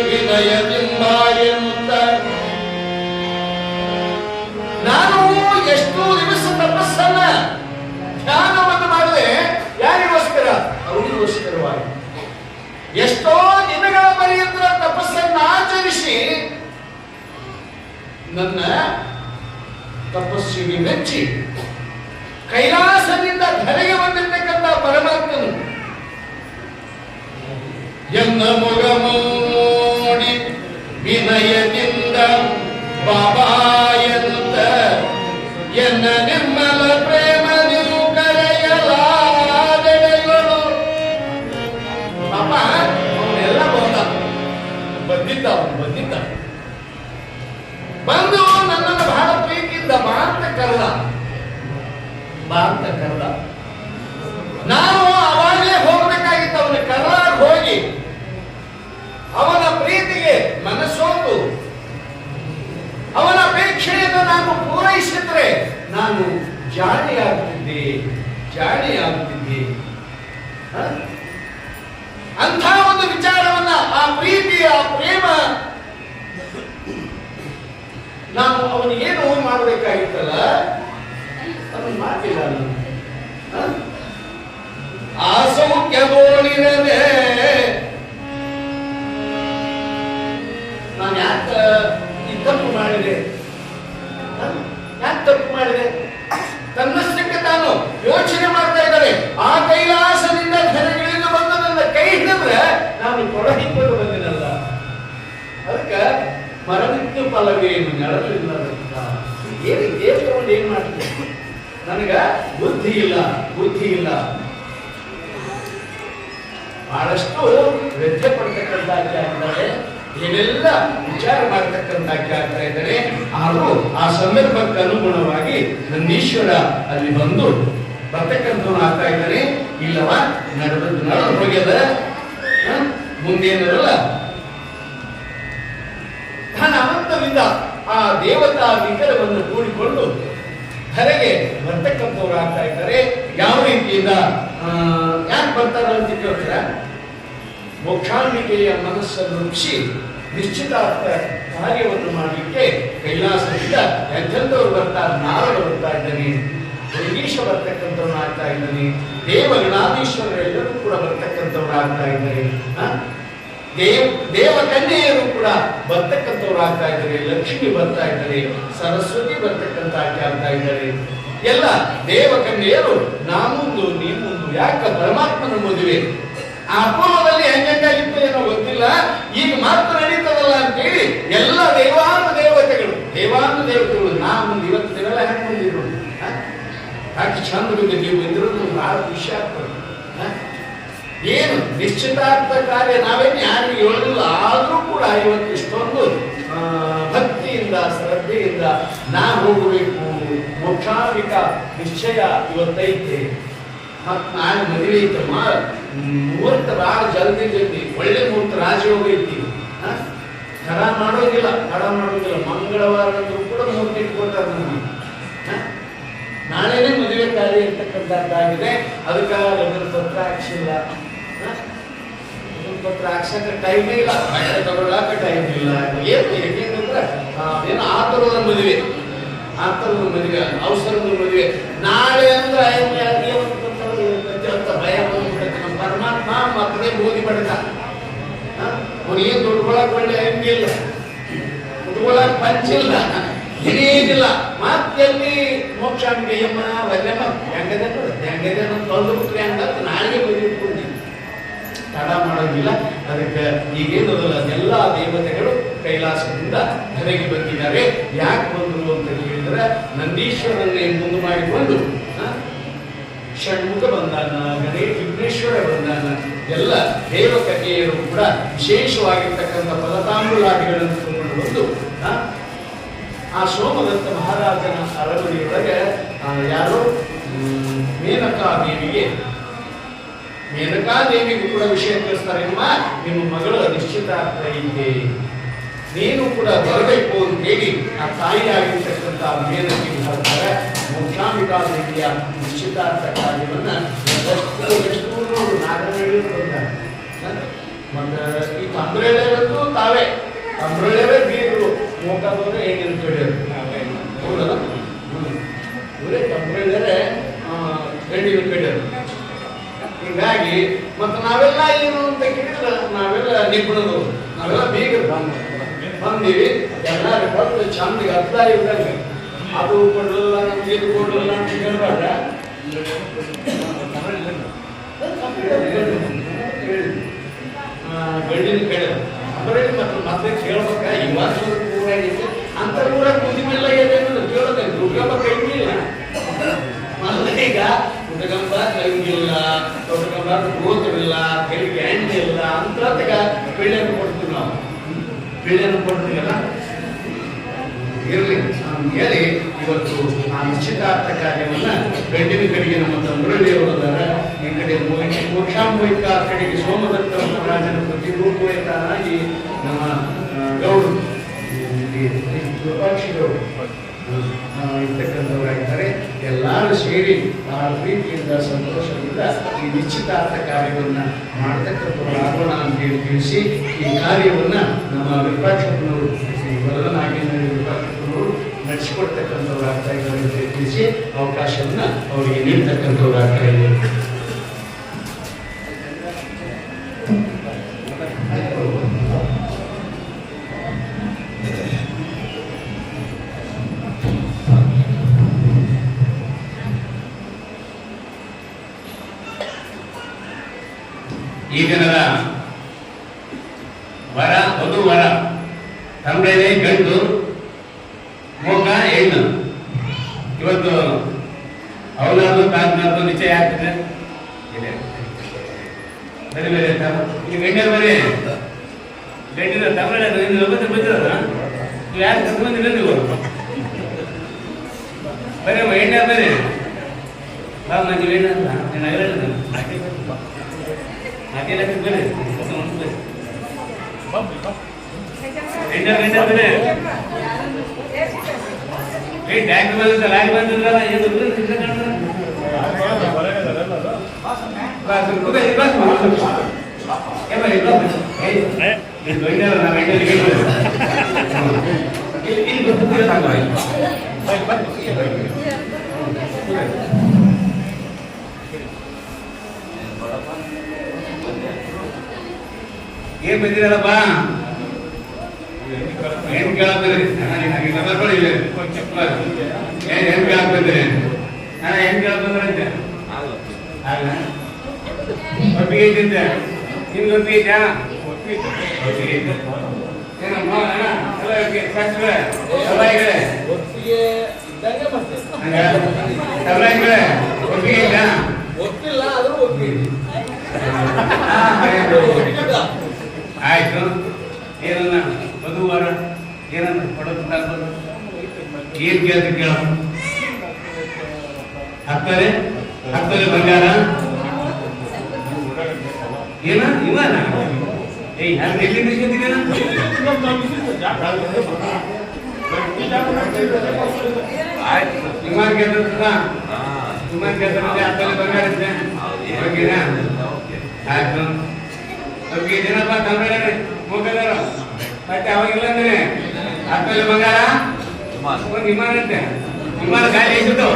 ವಿನಯದಿಂದ ಎನ್ನುತ್ತ ನಾನು ಎಷ್ಟು ದಿವಸ ತಪಸ್ಸನ್ನ ಧ್ಯಾನವನ್ನು ಮಾಡಿದೆ. ಯಾರಿಗೋಸ್ಕರ? ಅವರಿಗೋಸ್ಕರವಾಗಿ. ಎಷ್ಟೋ ದಿನಗಳ ಪರ್ಯಂತ ತಪಸ್ಸನ್ನು ಆಚರಿಸಿ ನನ್ನ ತಪಸ್ಸಿಗೆ ಮೆಚ್ಚಿ ಕೈಲಾಸದಿಂದ ಧರೆಗೆ ಬಂದಿರ್ತಕ್ಕಂಥ ಪರಮಾತ್ಮನು ಎನ್ನ ಮೊಗ ನೋಡಿ ವಿನಯದಿಂದ ಬಾಬಾ ಎನ್ನುತ್ತ ಎನ್ನ ನಿರ್ಮಲ ಪ್ರೇಮ ನೀವು ಕರೆಯಲಾದೆಡೆಗಳು. ಪಾಪ ಅವನೆಲ್ಲ ಬಂದಿದ್ದ ಬಂದು ನನ್ನನ್ನು ಬಹಳ ಪ್ರೀತಿಯಿಂದ ಬಾ ಅಂತ ಕರೆದ. ನಾನು ಅವಾಗಲೇ ಹೋಗ್ಬೇಕಾಗಿತ್ತು. ಅವನ ಕರ್ನಾಟಕ ಹೋಗಿ ಅವನ ಪ್ರೀತಿಗೆ ಮನಸ್ಸೋತು ಅವನ ಅಪೇಕ್ಷೆಯನ್ನು ನಾನು ಪೂರೈಸಿದ್ರೆ ನಾನು ಜಾಣಿಯಾಗುತ್ತಿದ್ದೆ. ಅಂಥ ಒಂದು ವಿಚಾರವನ್ನ, ಆ ಪ್ರೀತಿ, ಆ ಪ್ರೇಮ ನಾನು ಅವನಿಗೇನು ಮಾಡಬೇಕಾಗಿತ್ತಲ್ಲ ಅದನ್ನು ಮಾಡಿಲ್ಲ. ಆಸೌಖ್ಯಬೋಳಿರದೆ ನಾನು ಯಾಕೆ ತಪ್ಪು ಮಾಡಿದೆ? ತನ್ನಷ್ಟಕ್ಕೆ ತಾನು ಯೋಚನೆ ಮಾಡ್ತಾ ಇದ್ದಾರೆ. ಆ ಕೈಲಾಸದಿಂದ ಧರೆಗಿಳಿದು ಬಂದು ನನ್ನ ಕೈ ಹಿಡಿದ್ರೆ ನಾನು ಕೊಡಹಿಕೊಂಡು ಬಂದಿನಲ್ಲ. ಅದಕ್ಕೆ ಮರವಿತ್ತು ಫಲವೇನು ನೆರಳಿಲ್ಲ. ಏನು ದೇವರನ್ನು ಏನ್ ಮಾಡ್ತೀನಿ? ನನಗ ಬುದ್ಧಿ ಇಲ್ಲ. ಬಹಳಷ್ಟು ವ್ಯಥೆ ಪಡ್ತಕ್ಕಂಥಾಗಿ ಆಗ್ತಾರೆ. ಏನೆಲ್ಲ ವಿಚಾರ ಮಾಡತಕ್ಕಂಥಾಗಿ ಆಗ್ತಾ ಇದ್ದಾರೆ. ಹಾಗೂ ಆ ಸಂದರ್ಭಕ್ಕೆ ಅನುಗುಣವಾಗಿ ನನ್ನ ಈಶ್ವರ ಅಲ್ಲಿ ಬಂದು ಬರ್ತಕ್ಕಂಥವ್ರು ಆಗ್ತಾ ಇದ್ದಾನೆ. ಇಲ್ಲವ ನಡೆದು ಹೋಗ್ಯದ, ಮುಂದೇನಲ್ಲ ತನ್ನ ಅನಂತದಿಂದ ಆ ದೇವತಾ ವಿಗ್ರಹವನ್ನು ಕೂಡಿಕೊಂಡು ಧರೆಗೆ ಬರ್ತಕ್ಕಂಥವ್ರು ಆಗ್ತಾ ಇದ್ದಾರೆ. ಯಾವ ರೀತಿಯಿಂದ ಯಾಕೆ ಬರ್ತಾರ ಅಂತ ಕೇಳ್ತೀರ? ಮೋಕ್ಷಾಂಬಿಕೆಯ ಮನಸ್ಸನ್ನು ರೂಪಿಸಿ ನಿಶ್ಚಿತಾರ್ಥ ಕಾರ್ಯವನ್ನು ಮಾಡಲಿಕ್ಕೆ ಕೈಲಾಸದಿಂದ ಎಂಥವರು ಬರ್ತಾರೆ. ನಾರದ ಬರ್ತಾ ಇದ್ದಾನೆ, ಯೋಗೀಶ ಬರ್ತಕ್ಕಂಥವ್ರು ಆಗ್ತಾ ಇದ್ದಾನೆ, ದೇವಗಣಾಧೀಶ್ವರರೆಲ್ಲರೂ ಕೂಡ ಬರ್ತಕ್ಕಂಥವ್ರು ಆಗ್ತಾ ಇದ್ದಾರೆ. ದೇವಕನ್ಯೆಯರು ಕೂಡ ಬರ್ತಕ್ಕಂಥವ್ರು ಆಗ್ತಾ ಇದ್ದಾರೆ. ಲಕ್ಷ್ಮಿ ಬರ್ತಾ ಇದ್ದಾರೆ, ಸರಸ್ವತಿ ಬರ್ತಕ್ಕಂಥ ಆಗ್ತಾ ಇದ್ದಾರೆ. ಎಲ್ಲ ದೇವಕನ್ಯೆಯರು ನಾಮುಂದು ನೀಮುಂದು. ಯಾಕ? ಪರಮಾತ್ಮನ ಮದುವೆ ಆ ಅಪೂರ್ವದಲ್ಲಿ ಹೆಂಗಾಗಿತ್ತು ಏನೋ ಗೊತ್ತಿಲ್ಲ, ಈಗ ಮಾತ್ರ ನಡೀತದಲ್ಲ ಅಂತೇಳಿ ಎಲ್ಲ ದೇವಾನುದೇವತೆಗಳು ನಾ ಮುಂದೆ ಇವತ್ತು ನೀವೆಲ್ಲ ಹೆಂಗೆ ಬಂದಿದ್ರು ಯಾಕೆ ಚಂದ ನೀವು ಬಂದಿರೋದು ಬಹಳ ಖುಷಿ ಆಗ್ತದೆ. ಏನು ನಿಶ್ಚಿತಾರ್ಥ ಕಾರ್ಯ ನಾವೇನು ಯಾರಿಗೆ ಹೇಳಲಿಲ್ಲ, ಆದರೂ ಕೂಡ ಇವತ್ತು ಇಷ್ಟೊಂದು ಭಕ್ತಿಯಿಂದ ಶ್ರದ್ಧೆ ಶ್ರದ್ಧೆಯಿಂದ ನಾ ಹೋಗಬೇಕು, ಮೋಕ್ಷಾಂಬಿಕ ನಿಶ್ಚಯ ಇವತ್ತೈತೆ, ಮತ್ ನಾಳೆ ಮದುವೆ ಐತೆ, ಮುಹೂರ್ತ ಭಾಳ ಜಲ್ದಿ ಒಳ್ಳೆ ಮುಹೂರ್ತ ರಾಜಯೋಗ ಐತಿ, ತಡ ಮಾಡೋದಿಲ್ಲ. ಮಂಗಳವಾರ ಕೂಡ ಮುಹೂರ್ತ ಇಟ್ಕೊಳ್ತಾರೆ ನಮಗೆ. ನಾಳೆನೇ ಮದುವೆ ಕಾರ್ಯ ಇರ್ತಕ್ಕಂಥದ್ದಾಗಿದೆ. ಅದಕ್ಕೆ ಲಗ್ನ ಪತ್ರ ಹಾಕ್ಸಿಲ್ಲ, ಲಗ್ನ ಪತ್ರ ಹಾಕ್ಸಕ್ಕೆ ಟೈಮೇ ಇಲ್ಲ, ಬಟ್ಟೆ ತಗೊಳ್ಳಾಕ ಟೈಮ್ ಇಲ್ಲ. ಏಕೆಂದ್ರೆ ಏನೋ ಆತರದ ಮದುವೆ, ಅವಸರದ ಮದುವೆ. ನಾಳೆ ಅಂದ್ರೆ ಅಂತ ಭಯ ಬಂದ್ಬಿಡುತ್ತೆ. ನಮ್ಮ ಪರಮಾತ್ಮ ಮಕ್ಕಳೇ ಮೋದಿ ಪಡ್ಕ ಅವನಿಗೆ ದುಡ್ಕೊಳಕ್ ಒಳ್ಳೆ ಹಂಗಿಲ್ಲ, ಉಟ್ಕೊಳಕ್ ಪಂಚಿಲ್ಲ, ಏನೇನಿಲ್ಲ. ಮತ್ತೆಲ್ಲಿ ಮೋಕ್ಷಾಂಬಿಕೆ ಯಮ್ಮ ವಲ್ಯಮ್ಮ ಹೆಂಗದೆ ತೊಂದು ಬಿಟ್ರೆ ಹಂಗಂತ ನಾಳೆಗೆ ಬದಿಟ್ಕೊಂಡು ತಡ ಮಾಡೋದಿಲ್ಲ. ಅದಕ್ಕೆ ಈಗೇನಲ್ಲ, ಎಲ್ಲ ದೇವತೆಗಳು ಕೈಲಾಸದಿಂದ ಧರೆಗೆ ಬಂದಿದ್ದಾರೆ. ಯಾಕೆ ಬಂದರು ಅಂತ ಹೇಳಿದ್ರೆ, ನಂದೀಶ್ವರನ್ನೇ ಮುಂದೆ ಮಾಡಿಕೊಂಡು ಷಣ್ಮುಖ ಬಂದಾನ, ವಿಘ್ನೇಶ್ವರ ಬಂದಾನ. ಎಲ್ಲ ದೇವಕನ್ಯೆಯರು ಕೂಡ ವಿಶೇಷವಾಗಿರ್ತಕ್ಕಂಥ ಫಲತಾಂಬೂಲಾದಿಗಳನ್ನು ತಗೊಂಡು ಬಂದು ಆ ಸೋಮದತ್ತ ಮಹಾರಾಜನ ಅರಮನೆಯೊಳಗೆ ಯಾರೋ ಮೇನಕಾದೇವಿಗೂ ಕೂಡ ವಿಷಯ ತಿಳಿಸ್ತಾರೆ. ನಿಮ್ಮ ಮಗಳ ನಿಶ್ಚಿತಾರ್ಥ ಇದೆ, ನೀನು ಕೂಡ ಬರಬೇಕು ಅಂತ ಹೇಳಿ ಆ ತಾಯಿಯಾಗಿರ್ತಕ್ಕಂಥ ಮೇನಕ್ಕೆ ಹೇಳ್ತಾರೆ. ಮೋಕ್ಷಾಂಬಿಕಾದೇವಿಯ ನಿಶ್ಚಿತಾರ್ಥ ಕಾರ್ಯವನ್ನ ಮತ್ತೆ ಈ ತಂಬ್ರೇಳೆಯರಂತೂ ತಾವೇ ಬೀಗರು, ಮೋಕಾದವರು ಹೆಣ್ಣಿನ ಕಡೆಯರು, ಹೌದಲ್ಲ, ಇವರೇ ತಂಬ್ರೇಳರೆ ಹೆಣ್ಣಿನ ಕಡೆಯರು. ಹೀಗಾಗಿ ಮತ್ತೆ ನಾವೆಲ್ಲ ಏನು ಅಂತ ಕೇಳಿದ್ರೆ ನಾವೆಲ್ಲ ನಿಪುಣರು, ನಾವೆಲ್ಲ ಬೀಗರು ಬಂದೀವಿ. ಎಲ್ಲರೂ ಬಂದು ಚಂದಿಗೆ ಅರ್ಥ ಇದ್ದಂಗೆ ಅದು ಕೊಡಲ್ಲ, ಇದು ಕೊಡಲ್ಲ ಅಂತ ಹೇಳ್ಬಾರ್ದ. ಗಂಡಿನ ಕಡೆ ಅಂದ್ರೆ ಮತ್ತೆ ಕೇಳ್ಬೇಕ. ಇವಾಗ ಊರಾಗೈತೆ ಅಂತ ಊರಾಗ ಕುದಿಮೆಲ್ಲ ಏನೇನು ಕೇಳೋದೇ, ದುರ್ಗಮ್ಮ ಕೈಗಿಲ್ಲ ಈಗ, ಹುಡುಗಂಬ ಕೈಗಿಲ್ಲ, ದೊಡ್ಡಗಂಬ ಗೋತ್ರವಿಲ್ಲ, ಕೈಗೆ ಹಣ್ಣೆ ಇಲ್ಲ ಅಂತ ಬೆಳ್ಳಿಯನ್ನು ಕೊಡ್ತೀವಿ ನಾವು. ಬೆಳ್ಳಿಯನ್ನು ಕೊಡ್ತೀವಲ್ಲ, ಇರಲಿ ಹೇಳಿ ಇವತ್ತು ಆ ನಿಶ್ಚಿತಾರ್ಥ ಕಾರ್ಯವನ್ನ ಗಂಡಿನ ಕಡೆಗೆ ನಮ್ಮ ಮುರಳಿಯವರದಾರ, ಈ ಕಡೆ ಮೋಕ್ಷಾಂಬಿಕ ಕಡೆಗೆ ಸೋಮದತ್ತ ಮಹಾರಾಜನ ಪ್ರತಿರೂಪೇತನಾಗಿ ನಮ್ಮ ಗೌಡರು ಕೃಪಾಕ್ಷಿ ಗೌಡರು ಇರ್ತಕ್ಕಂಥವರಾಗಿದ್ದಾರೆ. ಎಲ್ಲರೂ ಸೇರಿ ಬಹಳ ಪ್ರೀತಿಯಿಂದ ಸಂತೋಷದಿಂದ ಈ ನಿಶ್ಚಿತಾರ್ಥ ಕಾರ್ಯವನ್ನ ಮಾಡತಕ್ಕಂಥವರಾಗೋಣ ಅಂತೇಳಿ ತಿಳಿಸಿ, ಈ ಕಾರ್ಯವನ್ನ ನಮ್ಮ ವಿರೂಪಾಕ್ಷಪ್ಪನವರು ವರದನಾಗೇಂದ್ರ ವಿರೂಪಾಕ್ಷಪ್ಪನವರು ನಡೆಸಿಕೊಡ್ತಕ್ಕಂಥವರಾಗ್ತಾ ಇದ್ದಾರೆ ಅಂತ ತಿಳಿಸಿ ಅವಕಾಶವನ್ನ ಅವರಿಗೆ ನೀಡ್ತಕ್ಕಂಥವರಾಗ್ತಾ ಇದ್ದಾರೆ. ಈ ದಿನದ ವರ ವರ ತಂಬೆಲೆ ಗಂಡು, ಮೋಕ ಹೆಣ್ಣು. ಇವತ್ತು ಅವಳದು ತಾಜ್ನಾರ್ದು ನಿಶ್ಚಯ ಆಗ್ತದೆ. ಬೇರೆ ಬೇರೆ ಈಗ ಗಂಡರ ಬರೀ ಗಂಡಿನ ತಮಿಳ ಬಂದಿರೋದ ನೀವು ಯಾರು ಕರ್ಕೊಂಡು ಬಂದಿಲ್ಲ ನೀವು ಬರೀ ಎಣ್ಣೆ ಬೇರೆ ಬಾ ಮಂಜು ಎಣ್ಣೆ ಅಂತ ಹಾಗೆ ಬೇರೆ ಗಂಡ ಬೇರೆ ಟ್ಯಾಂಕ್ ಬಂದ ಲಾರಿ ಬಂದಿದ್ರಲ್ಲ ಏನು ಏನ್ ಬಂದಿರಲ್ಲಪ್ಪ ಏನ್ ಕೇಳತ್ತೀರಿ ಏನ್ ಕೇಳತ್ತೀರಿ ಅಣ್ಣ ಏನ್ ಕೇಳತ್ತಂದ್ರೆ ಒಪ್ಪಿಗೆ ಐತಿದ್ದೆ ನಿಮ್ಗೆ ಒಪ್ಪಿಗೆ ಐತಾ ಒಪ್ಪಿಗೆ ಏನಮ್ಮ ಅಣ್ಣ ಎಲ್ಲ ಒಪ್ಪಿಗೆ ಒಪ್ಪಿಗೆ ಐತಾ ಗೊತ್ತಿಲ್ಲ ಆದ್ರೂ ಒಪ್ಪಿಗೆ ಆಯ್ತು. ಏನನ್ನ ವಧುವಾರ ಏನನ್ನ ಕೊಡೋದು ಏನ್ ಕೇಳ್ತಿ ಕೇಳ ಹತ್ತರೆ ಬಂಗಾರ ಏನ ಇವನ ಏಯ್ ಯಾರು ಎಲ್ಲಿ ನಿಲ್ಕೊಂಡಿದ್ದೀನ ಆಯ್ತು ವಿಮಾನ ಕೇಳ್ತದ ವಿಮಾನ ಕೇಳ್ತಾರೆ ಹತ್ತರೆ ಬಂಗಾರ ಇದೆ ಓಕೆನಾ ಆಯ್ತು ಓಕೆ ಏನಪ್ಪ ಕನ್ನಡ ಹೋಗದಾರ ಮತ್ತೆ ಅವಾಗಿಲ್ಲ ಅಂದ್ರೆ ಹತ್ತರೆ ಬಂಗಾರ ಒಂದು ವಿಮಾನ ಅಂತೆ ವಿಮಾನ ಗಾಳಿ ಎಷ್ಟಿತ್ತು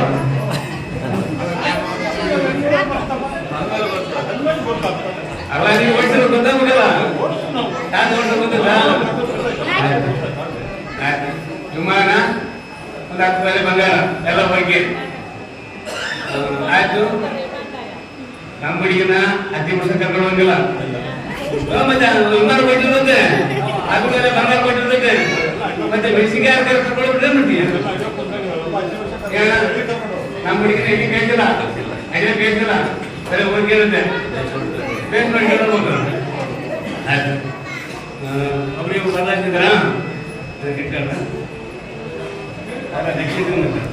ಅಲ್ಲ ನೀವು ಓಡಿಸಿದ್ರು ಗೊತ್ತಾಗಲ್ಲ ನಾನು ಓಡಿಸೋ ಗೊತ್ತಿಲ್ಲ ವಿಮಾನ ಒಂದು 10 ತೊಲೆ ಬಂಗಾರ ಎಲ್ಲ ಬಗ್ಗೆ ಆಯ್ತು ನಮ್ಮ ಹುಡುಗಿನ 10 ವರ್ಷ ಕರ್ಕೊಂಡು ಹೋಗಿಲ್ಲ ಮತ್ತೆ ವಿಮಾನ ಕೊಟ್ಟಿರುತ್ತೆ 10 ತೊಲೆ ಬಂಗಾರ ಕೊಟ್ಟಿರುತ್ತೆ ಮತ್ತೆ ಮೆಣಸಿನ್ಕಾಯಿ ಕರ್ಕೊಂಡು ಬಿಡ್ರೆ ನಮ್ಮ ಹುಡುಗಿನ ಇಲ್ಲಿ ಕೇಳ್ತಿಲ್ಲ ಅದೇ ಕೇಳ್ತಿಲ್ಲ ಬರೀ ಹೋಗಿರುತ್ತೆ ಬೇಸ್ ಮಾಡ್ಕೊಂಡು ಆಯ್ತು ಒಬ್ಬರಿಗೆ ಬದಲಾಯಿಸಿದ್ರ ಕೆಟ್ಟ ನೆಕ್ಸ್ಟ್ ಮತ್ತೆ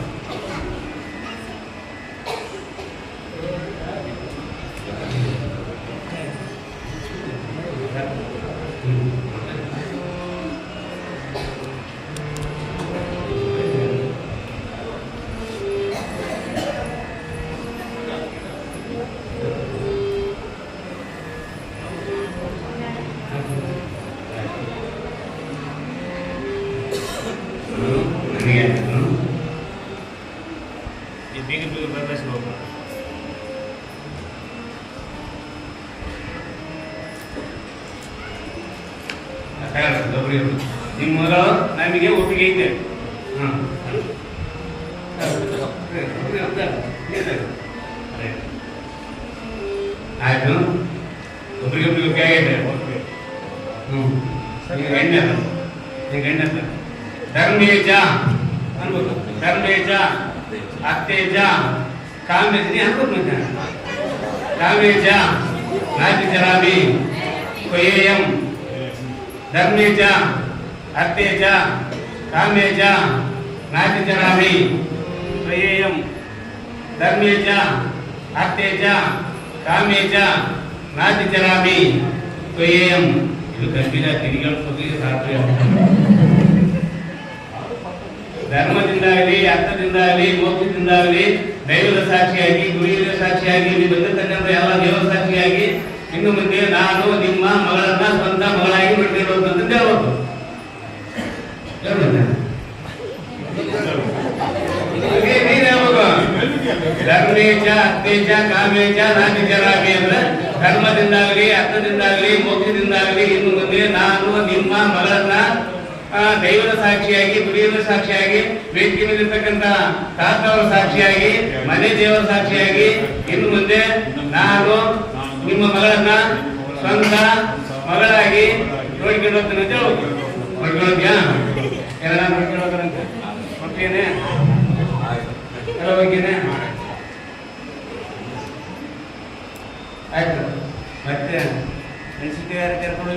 ನಿಮ್ಮ ನಮಗೆ ಒಪ್ಪಿಗೆ ಐತೆ ಆಯ್ತು ಒಬ್ರಿಗೊಬ್ರಿಗೆ ಒಪ್ಪಿಗೆ ಆಗೈತೆ ಗಂಡ ಧರ್ಮೇಜ ಅನ್ಬೇಕು ಧರ್ಮೇಜ ಅತ್ತೇಜ ಕಾಮೇಜ ನೀ ಅನ್ಬೇಕು ಮತ್ತೆ ಕಾಮೇಜ ನಾಚಿಚರಾಮಿ ಕೊಯೇಯಂ ಧರ್ಮೇಜ ಅತ್ತೇಜ ಕಾಮೇಜ ನಾಚಿಚರಾಮಿ ಕೊಯೇಯಂ ಧರ್ಮೇಜ ಅತ್ತೇಜ ಕಾಮೇಜ ನಾಚಿಚರಾಮಿ ಕೊಯೇಯಂ ಇದು ಗಂಭೀರ ತಿರಿಗಳು ಸಾಧ್ಯ ಧರ್ಮದಿಂದಾಗಲಿ ಅರ್ಥದಿಂದಾಗಲಿ ಮೋಕ್ಷದಿಂದಾಗಲಿ ದೈವದ ಸಾಕ್ಷಿಯಾಗಿ ಗುರುವಿನ ಸಾಕ್ಷಿಯಾಗಿ ನೀವು ಬಂದಿರತಕ್ಕಂಥ ಎಲ್ಲ ದೇವರ ಸಾಕ್ಷಿಯಾಗಿ ಇನ್ನು ಮುಂದೆ ನಾನು ನಿಮ್ಮ ಮಗಳನ್ನ ಸ್ವಂತ ಮಗಳಾಗಿ ಬಿಟ್ಟಿರೋದು ಅಂತ ಹೇಳ್ಬೋದು ನೀನ್ ಹೇಳ್ಬೇಕು ಧರ್ಮೇಜ ಅತ್ತೇಜ ಕಾಮೇಜ ನಾಚಿಚರಾಮಿ ಅಂದ್ರೆ ಧರ್ಮದಿಂದಾಗಲಿ ಅರ್ಥದಿಂದಾಗಲಿ ಮೋಕ್ಷದಿಂದಾಗಲಿ ಇನ್ನು ಮುಂದೆ ನಾನು ನಿಮ್ಮ ಮಗಳನ್ನ ದೈವದ ಸಾಕ್ಷಿಯಾಗಿ ಗುರುವಿನ ಸಾಕ್ಷಿಯಾಗಿ ವೇದಿಕೆ ಮೇಲಿರ್ತಕ್ಕಂಥ ತಾತವರ ಸಾಕ್ಷಿಯಾಗಿ ಮನೆ ದೇವರ ಸಾಕ್ಷಿಯಾಗಿ ಇನ್ನು ಮುಂದೆ ನಾನು ನಿಮ್ಮ ಮಗಳನ್ನ ಸ್ವಂತ ಮಗಳಾಗಿ ನೋಡ್ಕೊಂಡು ಹೋಗ್ತೇನೆ ಅಂತ ಹೇಳ್ಬೇಕು ನೋಡ್ಕೊಳ್ಳೋದ್ಯಾ ಎಲ್ಲ ನೋಡ್ಕೊಳ್ಳೋದ್ರಂತೆ ಓಕೆನೆ ಎಲ್ಲ ಹೋಗ್ಯೇನೆ ಆಯ್ತು ಮತ್ತೆ ಮೆಣಸಿನ್ಕಾಯಿ ಯಾರು ಕರ್ಕೊಂಡು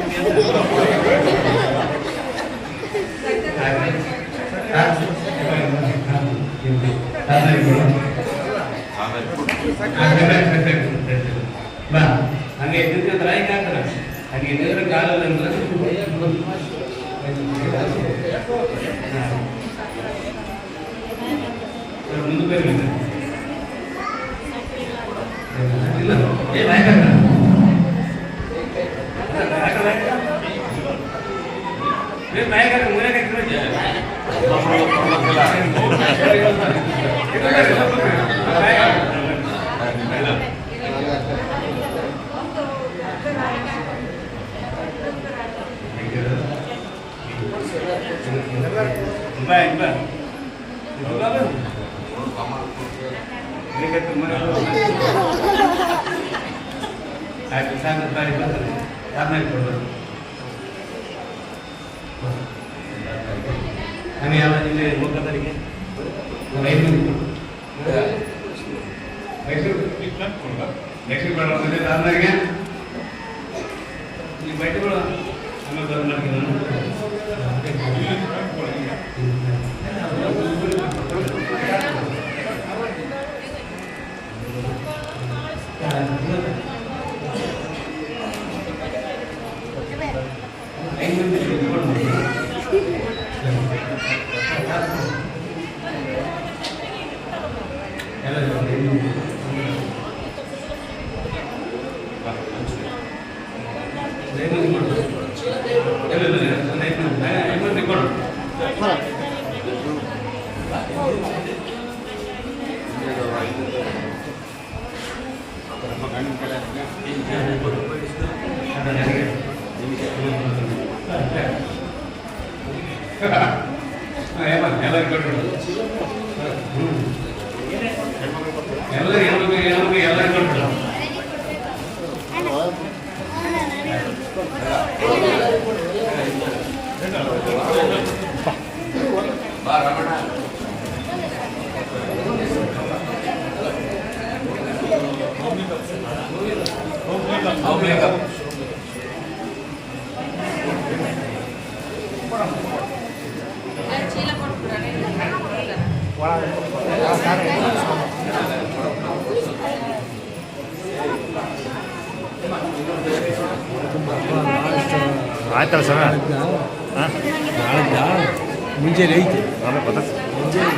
ಬಾ ಹಂಗೆ ಎದ್ದಿರ್ತಾರೆ ಈಗ ಹಾಕ್ತಾರ ಹಾಗೆ ಎದ್ದಿದ್ರೆ ಕಾಲಲ್ಲ ಅಂದ್ರೆ ಮುಂದೆ ಇಲ್ಲ আমি আমার জিলে মোটা তারিখে ನೆಕ್ಸ್ಟ್ ಮಾಡೋದು ಆದ್ಮೇಲೆ ಈ ಬೈಟ್ಗಳು ಆಮೇಲೆ ಬಂದು ಮಾಡ್ತೀನಿ ಆಯ್ತಲ್ಲ ಸರ್ ನಾಳೆ ಮುಂಜಾನೆ ಐತಿ ಮುಂಜಾನೆ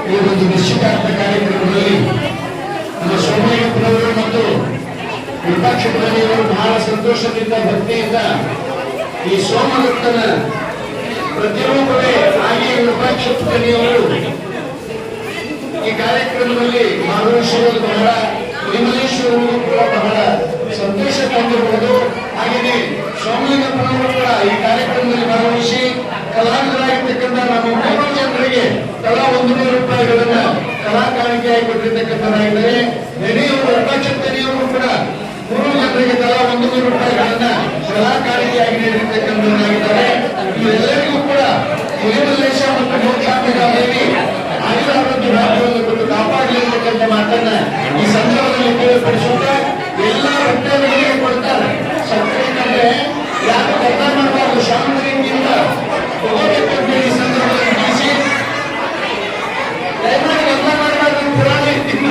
ಈ ಒಂದು ನಿಶ್ಚಿತಾರ್ಥ ಕಾರ್ಯಕ್ರಮದಲ್ಲಿ ನಮ್ಮ ಸೋಮಯ್ಯಪ್ಪನವರು ಮತ್ತು ವಿಪಕ್ಷ ಪ್ರತಿನಿಧಿಗಳು ಬಹಳ ಸಂತೋಷದಿಂದ ಭಕ್ತಿಯಿಂದ ಈ ಸೋಮದತ್ತನ ಪ್ರತಿರೂಪವೇ ಆಗಿ ವಿಪಕ್ಷ ಪ್ರತಿನಿಧಿಗಳು ಈ ಕಾರ್ಯಕ್ರಮದಲ್ಲಿ ಭಾಗವಹಿಸುವುದು ಬಹಳ ವಿಮಲೇಶ್ವರರು ಕೂಡ ಬಹಳ ಸಂತೋಷ ತಂದಿರುವುದು. ಹಾಗೆಯೇ ಸೋಮಲಿಂಗಪ್ಪನವರು ಕೂಡ ಈ ಕಾರ್ಯಕ್ರಮದಲ್ಲಿ ಭಾಗವಹಿಸಿ ಕಲಾವಿದರಾಗಿರ್ತಕ್ಕಂಥ ನಮ್ಮ 3 ಜನರಿಗೆ ತಲಾ 100 ರೂಪಾಯಿಗಳನ್ನ ಕಲಾ ಕಾಣಿಕೆಯಾಗಿ ಕೊಟ್ಟಿರ್ತಕ್ಕಂಥವರಾಗಿದ್ದಾರೆ. ನೆನೆಯವರು ವಿಪಕ್ಷರು ಕೂಡ 3 ಜನರಿಗೆ ತಲಾ 100 ರೂಪಾಯಿಗಳನ್ನ ಕಲಾ ಕಾಣಿಕೆಯಾಗಿ ನೀಡಿರ್ತಕ್ಕಂಥವರಾಗಿದ್ದಾರೆ. ಇವೆಲ್ಲರಿಗೂ ಕೂಡ ವಿಮಲೇಶ ಮತ್ತು ಮೋಕ್ಷಾಂಬಿಕಾದೇವಿ ಆಯುರಾರೋಗ್ಯ ಭಾಗ್ಯವನ್ನು ಕೊಟ್ಟು ಕಾಪಾಡಲಿರ್ತಕ್ಕಂಥ ಮಾತನ್ನ ಈ ಸಂದರ್ಭದಲ್ಲಿ ತಿಳಿಪಡಿಸುತ್ತಾ ಎಲ್ಲ ಭಕ್ತರಿಗೆ ಕೊಡ್ತಾರೆ. ಸಕ್ಕರೆ ಕಂಡ್ರೆ ಯಾರು ಕರ್ತ ಮಾಡಬಾರ್ದು, ಶಾಂತಿಯಿಂದ ಹೋಗಬೇಕು ಅಂತ ಈ ಸಂದರ್ಭದಲ್ಲಿ ತಿಳಿಸಿ ದಯಮಾಡಿ ಕರ್ತ ಮಾಡಬಾರ್ದು. ಪುರಾಣ ಇತ್ತಿಲ್ಲ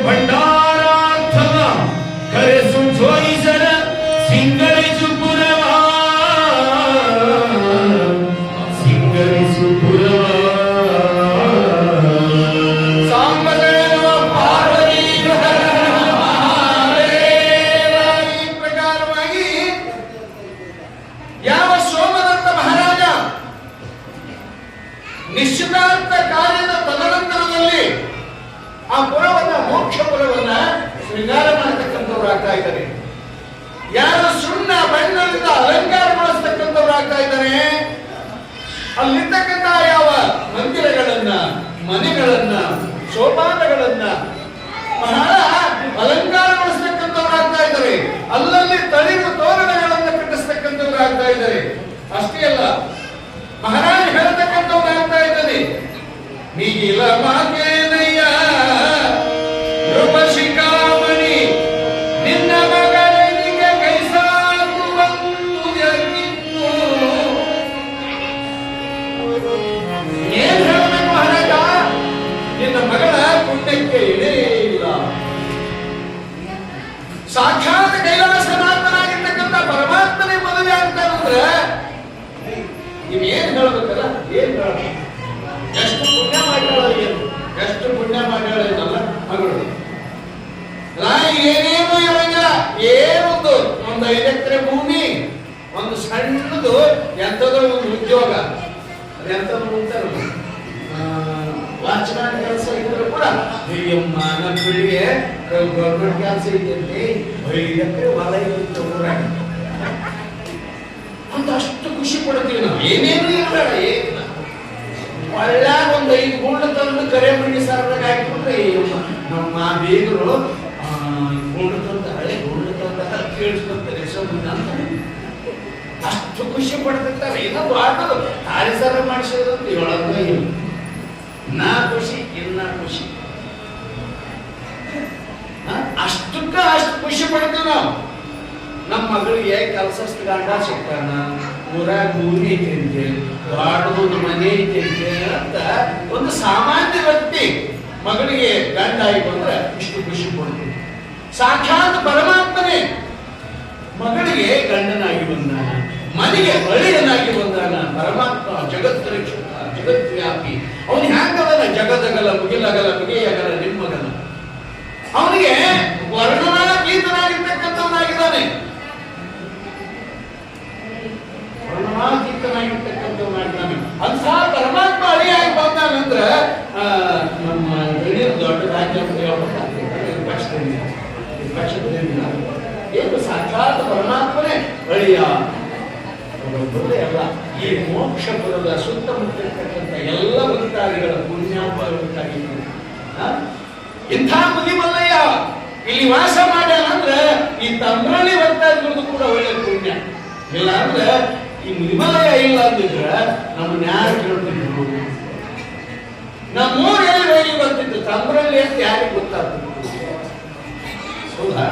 ಭಂಡಾರಾರ್ಥವ ಕರೆಸು ಜೋಯಿಸರ ಸಿಂಗರಿಸು ಪುರವ ಸಿಂಗರಿಸು ಪುರವ ಸಾಂಬದೇವ ಪಾರ್ವತಿ ಈ ಪ್ರಕಾರವಾಗಿ ಯಾವ ಸೋಮದತ್ತ ಮಹಾರಾಜ ನಿಶ್ಚಿತಾರ್ಥ ಕಾರ್ಯದ ತದನಂತರದಲ್ಲಿ ಆ ಪುರವನ್ನ ಮೋಕ್ಷ ಪುರವನ್ನ ಶೃಂಗಾರ ಮಾಡತಕ್ಕಂಥವ್ರು ಆಗ್ತಾ ಇದ್ದಾರೆ. ಯಾರು ಸುಣ್ಣ ಬಣ್ಣದಿಂದ ಅಲಂಕಾರ ಮಾಡಿಸ್ತಕ್ಕಂಥವ್ರು ಆಗ್ತಾ ಇದ್ದಾರೆ. ಅಲ್ಲಿರ್ತಕ್ಕಂಥ ಯಾವ ಮಂದಿರಗಳನ್ನ, ಮನೆಗಳನ್ನ, ಸೋಪಾನಗಳನ್ನ ಬಹಳ ಅಲಂಕಾರ ಮಾಡಿಸ್ತಕ್ಕಂಥವ್ರು ಆಗ್ತಾ ಇದ್ದಾರೆ. ಅಲ್ಲಲ್ಲಿ ತಳಿರು ತೋರಣಗಳನ್ನ ಕಟ್ಟಿಸ್ತಕ್ಕಂಥವ್ರು ಆಗ್ತಾ ಇದ್ದಾರೆ. ಅಷ್ಟೇ ಅಲ್ಲ, ಮಹಾರಾಜ ಹೇಳ್ತಕ್ಕಂಥವ್ರು ಆಗ್ತಾ ಇದ್ದಾರೆ, ನೀಲ ಮಾತೇನಯ್ಯ ರೂಪಶಿಖಾಮಣಿ ನಿನ್ನ ಮಗನಿಗೆ ಕೈಸಾಗುವಂತು ಯಾಕಿತ್ತು. ಏನ್ ಹೇಳಬೇಕು ಮಹಾರಾಜ, ನಿನ್ನ ಮಗಳ ಪುಣ್ಯಕ್ಕೆ ಇಡೇ ಇಲ್ಲ. ಸಾಕ್ಷಾತ್ ಕೈಲಾಸನಾಥನಾಗಿರ್ತಕ್ಕಂಥ ಪರಮಾತ್ಮನೇ ಮದುವೆ ಆಗ್ತಾನಂದ್ರೆ ನೀವೇನ್ ಹೇಳ್ಬೇಕಲ್ಲ, ಏನ್ ಹೇಳ್ಬೇಕು? ಎಷ್ಟು ಪುಣ್ಯ ಮಾಡ್ಯಾಳ, ಏನು ಎಷ್ಟು ಪುಣ್ಯ ಮಾಡ್ಯಾಳ ಏನಲ್ಲ ಮಗಳು. ಏನೇನು ಇರಂಗಿಲ್ಲ, ಏನೊಂದು 5 ಎಕರೆ ಭೂಮಿ, ಒಂದು ಸಣ್ಣದು ಎಂಥದೋ ಒಂದು ಉದ್ಯೋಗ, ಅದೆಂಥದ್ದು ಅಂತಾರೆ ವಾಚ್ಮ್ಯಾನ್ ಕೆಲಸ ಇದ್ರು ಕೂಡ ಅಯ್ಯಮ್ಮ ನನ್ನ ಬಿಳಿಗೆ ಗೌರ್ಮೆಂಟ್ ಕೆಲಸ ಐತೆ 5 ಎಕರೆ ಹೊಲ ಇರುತ್ತೆ ಊರಾಗ ಅಂತ ಅಷ್ಟು ಖುಷಿ ಪಡ್ತೀವಿ ನಾವು. ಏನೇನು ಇರಬೇಡ, ಏನಿಲ್ಲ, ಒಳ್ಳೆ ಒಂದು 5 ಗುಂಡು ತಂದು ಕರೆ ಮಣ್ಣಿ ಸಾರ್ದಾಗ ಹಾಕಿಬಿಟ್ರೆ ನಮ್ಮ ಬೀಗರು ಗುಂಡು ತಂದ ಹಳೆ ಗುಂಡು ತಂದ ಕೇಳಿಸ್ಕೊತಾರೆ ಅಂತ ಅಷ್ಟು ಖುಷಿ ಪಡ್ತಿರ್ತಾರೆ. ಇನ್ನೊಂದು ಆಟದು ತಾರಿ ಸಾರ ಮಾಡಿಸೋದಂತ ಹೇಳೋದು ಇಲ್ಲ. ನಾ ಖುಷಿ ಇನ್ನ ಖುಷಿ, ಅಷ್ಟಕ್ಕ ಅಷ್ಟು ಖುಷಿ ಪಡ್ತೀವಿ ನಾವು. ನಮ್ಮ ಮಗಳಿಗೆ ಕೆಲಸಸ್ಥ ಗಂಡ ಸಿಗ್ತಾನ, ಊರಾಗ ಭೂಮಿ ಐತೆ, ದೊಡ್ಡದೊಂದು ಮನೆ ಐತೆ ಅಂತ ಒಂದು ಸಾಮಾನ್ಯ ವ್ಯಕ್ತಿ ಮಗಳಿಗೆ ಗಂಡ ಆಯ್ತು ಅಂದ್ರೆ ಇಷ್ಟು ಖುಷಿ ಪಡ್ತೀವಿ. ಸಾಕ್ಷಾತ್ ಪರಮಾತ್ಮನೇ ಮಗಳಿಗೆ ಗಂಡನಾಗಿ ಬಂದಾನ, ಮನೆಗೆ ಒಳ್ಳೆಯನಾಗಿ ಬಂದಾನ. ಪರಮಾತ್ಮ ಜಗತ್ ರಕ್ಷಕ, ಜಗದ್ವ್ಯಾಪಿ. ಅವನು ಹ್ಯಾಂಗದಲ್ಲ, ಜಗದಗಲ ಮುಗಿಲಗಲ ಮುಗಿಯಗಲ ನಿಮ್ಮಗಲ. ಅವನಿಗೆ ವರ್ಣನಾತೀತನಾಗಿರ್ತಕ್ಕಂಥವನಾಗಿದ್ದಾನೆ, ವರ್ಣನಾತೀತನಾಗಿರ್ತಕ್ಕಂಥವನಾಗಿದ್ದಾನೆ. ಅಂತ ಪರಮಾತ್ಮ ಅಳಿಯಾಗಿ ಬಂದಾನಂದ್ರ ನಮ್ಮ ಹಿರಿಯರು ದೊಡ್ಡ ರಾಜ್ಯ ಅಂತ ಹೇಳ್ಬೇಕಾಗ್ತದೆ. ಏನು ಸಾಕ್ಷಾತ್ ಪರಮಾತ್ಮನೇ ಅಳಿಯ ಅಲ್ಲ. ಈ ಮೋಕ್ಷ ಪುರದ ಸುತ್ತಮುತ್ತ ಇರ್ತಕ್ಕಂಥ ಎಲ್ಲ ಭಕ್ತಾದಿಗಳ ಪುಣ್ಯಾಪವಾಗಿತ್ತು. ಇಂಥ ಮುದಿಮಲ್ಲಯ್ಯ ಇಲ್ಲಿ ವಾಸ ಮಾಡ್ಯಾನಂದ್ರೆ ಈ ತಂಬ್ರಳ್ಳಿ ಭಕ್ತಾದಿಗಳದ್ದು ಕೂಡ ಒಳ್ಳೆ ಪುಣ್ಯ. ಇಲ್ಲ ಅಂದ್ರೆ ಈ ಮುದಿಮಲ್ಲಯ್ಯ ಇಲ್ಲ ಅಂದಿದ್ರೆ ನಮ್ಮನ್ನ ಯಾರು ಕೇಳ್ತಿದ್ರು? ನಮ್ಮೂರು ಎಲ್ಲಿ ಹೋಗಿ ಬರ್ತಿತ್ತು, ತಂಬ್ರಳ್ಳಿ ಅಂತ ಯಾರಿಗೆ ಗೊತ್ತಾಗ್ತಿತ್ತು? ಹೌದಾ?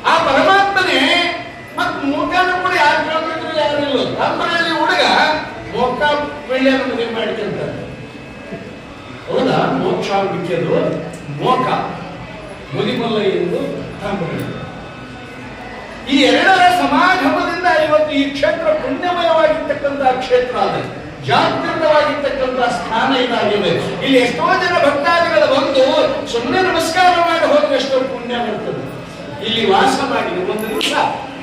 ಆ ಪರಮಾತ್ಮನೇ ಮತ್ ಮೂಕಾನ ಕೂಡ ಯಾರು ಕೇಳ್ತಿದ್ರು? ಯಾರು ಇಲ್ಲ. ತಂಬ್ರಳ್ಳಿ ಹುಡುಗ ಮೋಕ ಬೆಳ್ಳಿಯನ್ನು ಮದುವೆ ಮಾಡ್ಕೊಂತಾರೆ. ಹೌದಾ? ಮೋಕ್ಷ ಬಿಚ್ಚದು ಮೋಕ, ಮುದಿಮಲ್ಲ ಎಂದು ತಂಬ್ರಳ್ಳಿ. ಈ ಎರಡರ ಸಮಾಗಮದಿಂದ ಇವತ್ತು ಈ ಕ್ಷೇತ್ರ ಪುಣ್ಯಮಯವಾಗಿರ್ತಕ್ಕಂಥ ಕ್ಷೇತ್ರ ಅದ, ಜಾಗೃತವಾಗಿರ್ತಕ್ಕಂಥ ಸ್ಥಾನ ಇದಾಗಿದೆ. ಇಲ್ಲಿ ಎಷ್ಟೋ ಜನ ಭಕ್ತಾದಿಗಳು ಬಂದು ಸುಮ್ಮನೆ ನಮಸ್ಕಾರ ಮಾಡಿ ಹೋದ್ರೆ ಎಷ್ಟೋ ಪುಣ್ಯ ಬರ್ತದೆ. ಇಲ್ಲಿ ವಾಸ ಮಾಡಿ ಒಂದು ದಿವಸ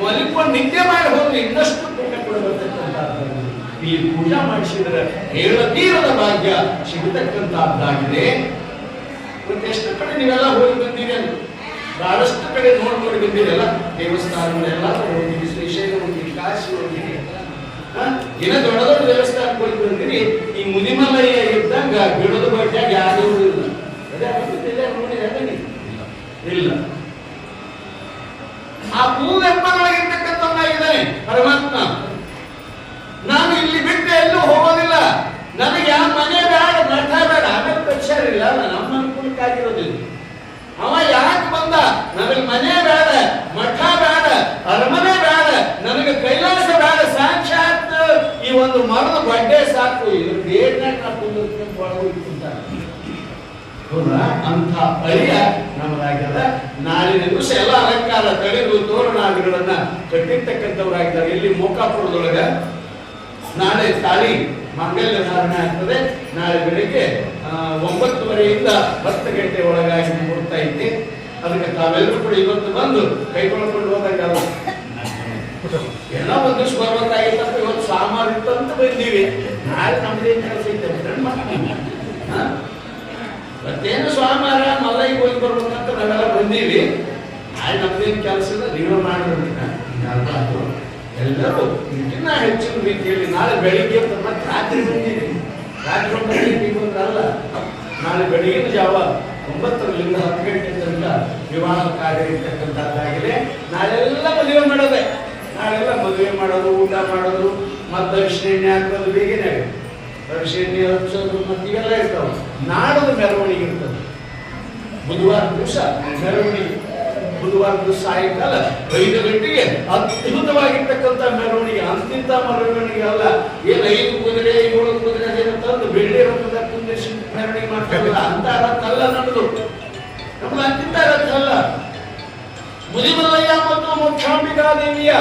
ಮಲಿಕೊಂಡು ನಿದ್ದೆ ಮಾಡಿ ಹೋದ್ರೆ ಇನ್ನಷ್ಟು ಪುಣ್ಯ ಕೂಡ ಬರ್ತಕ್ಕಂಥದ್ದು. ಇಲ್ಲಿ ಪೂಜಾ ಮಾಡಿಸಿದ್ರೆ ಹೇಳತೀರದ ಭಾಗ್ಯ ಸಿಗತಕ್ಕಂಥದ್ದಾಗಿದೆ. ಎಷ್ಟು ಕಡೆ ನೀವೆಲ್ಲ ಹೋಗಿ ಬಂದಿರಿ ಅಂತ ಬಹಳಷ್ಟು ಕಡೆ ನೋಡ್ಕೊಂಡು ಬಂದಿರಲ್ಲ, ದೇವಸ್ಥಾನಗಳೆಲ್ಲ ಹೋಗಿರಿ, ಶ್ರೀಶೈಲ ಹೋಗಿರಿ, ಕಾಶಿ ಹೋಗಿರಿ, ಇನ್ನ ದೊಡ್ಡ ದೊಡ್ಡ ದೇವಸ್ಥಾನಕ್ಕೆ ಹೋಗಿ ಬಂದಿರಿ. ಈ ಮುದಿಮಲ್ಲಯ್ಯ ಇದ್ದಂಗ ಗಿಡದ ಬಗ್ಗೆ ಯಾರು ಇಲ್ಲ. ಇಲ್ಲ, ಆ ಭೂವೆಂಬಳಾಗಿರ್ತಕ್ಕಂಥವನಾಗಿದ್ದಾನೆ ಪರಮಾತ್ಮ. ನಾನು ಇಲ್ಲಿ ಬಿಟ್ಟು ಎಲ್ಲೂ ಹೋಗೋದಿಲ್ಲ, ನನಗೆ ಯಾವ ಮನೆ ಬೇಡ, ಮಠ ಬೇಡ, ಆಮೇಲೆ ಪಕ್ಷರಿಲ್ಲ, ನಮ್ಮ ಅನುಕೂಲಕ್ಕಾಗಿರೋದಿಲ್ಲ. ಅವ ಯಾಕೆ ಬಂದ? ನನಗೆ ಮನೆ ಬೇಡ, ಮಠ ಬೇಡ, ಅರಮನೆ ಬೇಡ, ನನಗೆ ಕೈಲಾಸ ಬೇಡ, ಸಾಕ್ಷಾತ್ ಈ ಒಂದು ಮರದ ಬಡ್ಡೆ ಸಾಕು. ಇದ್ರ ಬೇಡ ಹೌದಾ? ಅಂತ ಅಳಿಯ ನಮ್ಮದಾಗ್ಯದ. ನಾಳಿನ ದಿವಸ ಎಲ್ಲ ಅಲಂಕಾರ ತಡೆದು ತೋರಣಾದಿಗಳನ್ನ ಕಟ್ಟಿರ್ತಕ್ಕಂಥವ್ರಾಗಿದ್ದಾರೆ. ಇಲ್ಲಿ ಮೋಕಾಪುರದೊಳಗ ನಾಳೆ ತಾಳಿ ಮಾಂಗಲ್ಯ ಧಾರಣೆ ಆಗ್ತದೆ. ನಾಳೆ ಬೆಳಿಗ್ಗೆ 9:30ಯಿಂದ 10 ಗಂಟೆ ಒಳಗಾಗಿ ಮುಹೂರ್ತ ಐತಿ. ಅದಕ್ಕೆ ತಾವೆಲ್ಲರೂ ಕೂಡ ಇವತ್ತು ಬಂದು ಕೈಗೊಳ್ಕೊಂಡು ಹೋದಾಗ ಏನೋ ಒಂದು ದಿವಸ ಬರ್ಬೇಕಾಗಿತ್ತಂತ ಇವತ್ತು ಸಾಮಾನು ಇತ್ತು ಅಂತ ಬಂದೀವಿ. ನಾಳೆ ನಮ್ದೇನು ಕೆಲಸ ಐತೆ ಮತ್ತೇನು ಸ್ವಾಮಾರ ಮಲ್ಲೈಗೆ ಹೋಗಿ ಬರ್ಬೇಕಂತ ನಾವೆಲ್ಲ ಬಂದೀವಿ. ನಾಳೆ ನಮ್ದೇನು ಕೆಲಸ ಇಲ್ಲ, ನೀವೇ ಮಾಡಿರ್ತೀರ. ಎಲ್ಲರೂ ಇದಕ್ಕಿಂತ ಹೆಚ್ಚಿನ ರೀತಿಯಲ್ಲಿ ನಾಳೆ ಬೆಳಿಗ್ಗೆ ಮತ್ತೆ ರಾತ್ರಿ ಬಂದಿದೆ. ರಾತ್ರಿ ಬಂದಿಲ್ಲ, ನಾಳೆ ಬೆಳಗಿನ ಜಾವ 9ರಿಂದ 10 ಗಂಟೆ ತನಕ ವಿವಾಹ ಕಾರ್ಯ ಇರ್ತಕ್ಕಂಥದ್ದಾಗಿದೆ. ನಾಳೆಲ್ಲ ಮದುವೆ ಮಾಡೋದೆ. ನಾಳೆಲ್ಲ ಮದುವೆ ಮಾಡೋದು, ಊಟ ಮಾಡೋದು, ಮತ್ತೆ ದರ್ಶನ ಹಾಕೋದು, ಬೇಗನೆ ದರ್ಶನ ಹಚ್ಚೋದು ಮತ್ತೆ ಇವೆಲ್ಲ ಇರ್ತಾವೆ. ನಾಡದ ಮೆರವಣಿಗೆ ಇರ್ತದೆ. ಬುಧವಾರ ದಿವಸ ಮೆರವಣಿಗೆ. ಬುಧವಾರ ದಿವಸ ಸಾಯಂಕಾಲ 5 ಗಂಟೆಗೆ ಅದ್ಭುತವಾಗಿರ್ತಕ್ಕಂಥ ಮೆರವಣಿಗೆ. ಅಂತಿಂತ ಮೆರವಣಿಗೆ ಅಲ್ಲ, ಏನು 5 ಕುದುರೆ 7 ಕುದುರೆ ಅದೇನು ತಂದು ಬೆಳ್ಳಿ ರಥದ ಕುಂದಿರಿಸಿ ಮೆರವಣಿಗೆ ಮಾಡ್ತಾರಲ್ಲ, ಅಂತ ರಥ ಅಲ್ಲ ನಮ್ಮದು. ನಮ್ದು ಅಂತಿಂತ ರಥ ಅಲ್ಲ. ಮುದಿಮಲ್ಲಯ್ಯ ಮತ್ತು ಮೋಕ್ಷಾಂಬಿಕಾ ದೇವಿಯ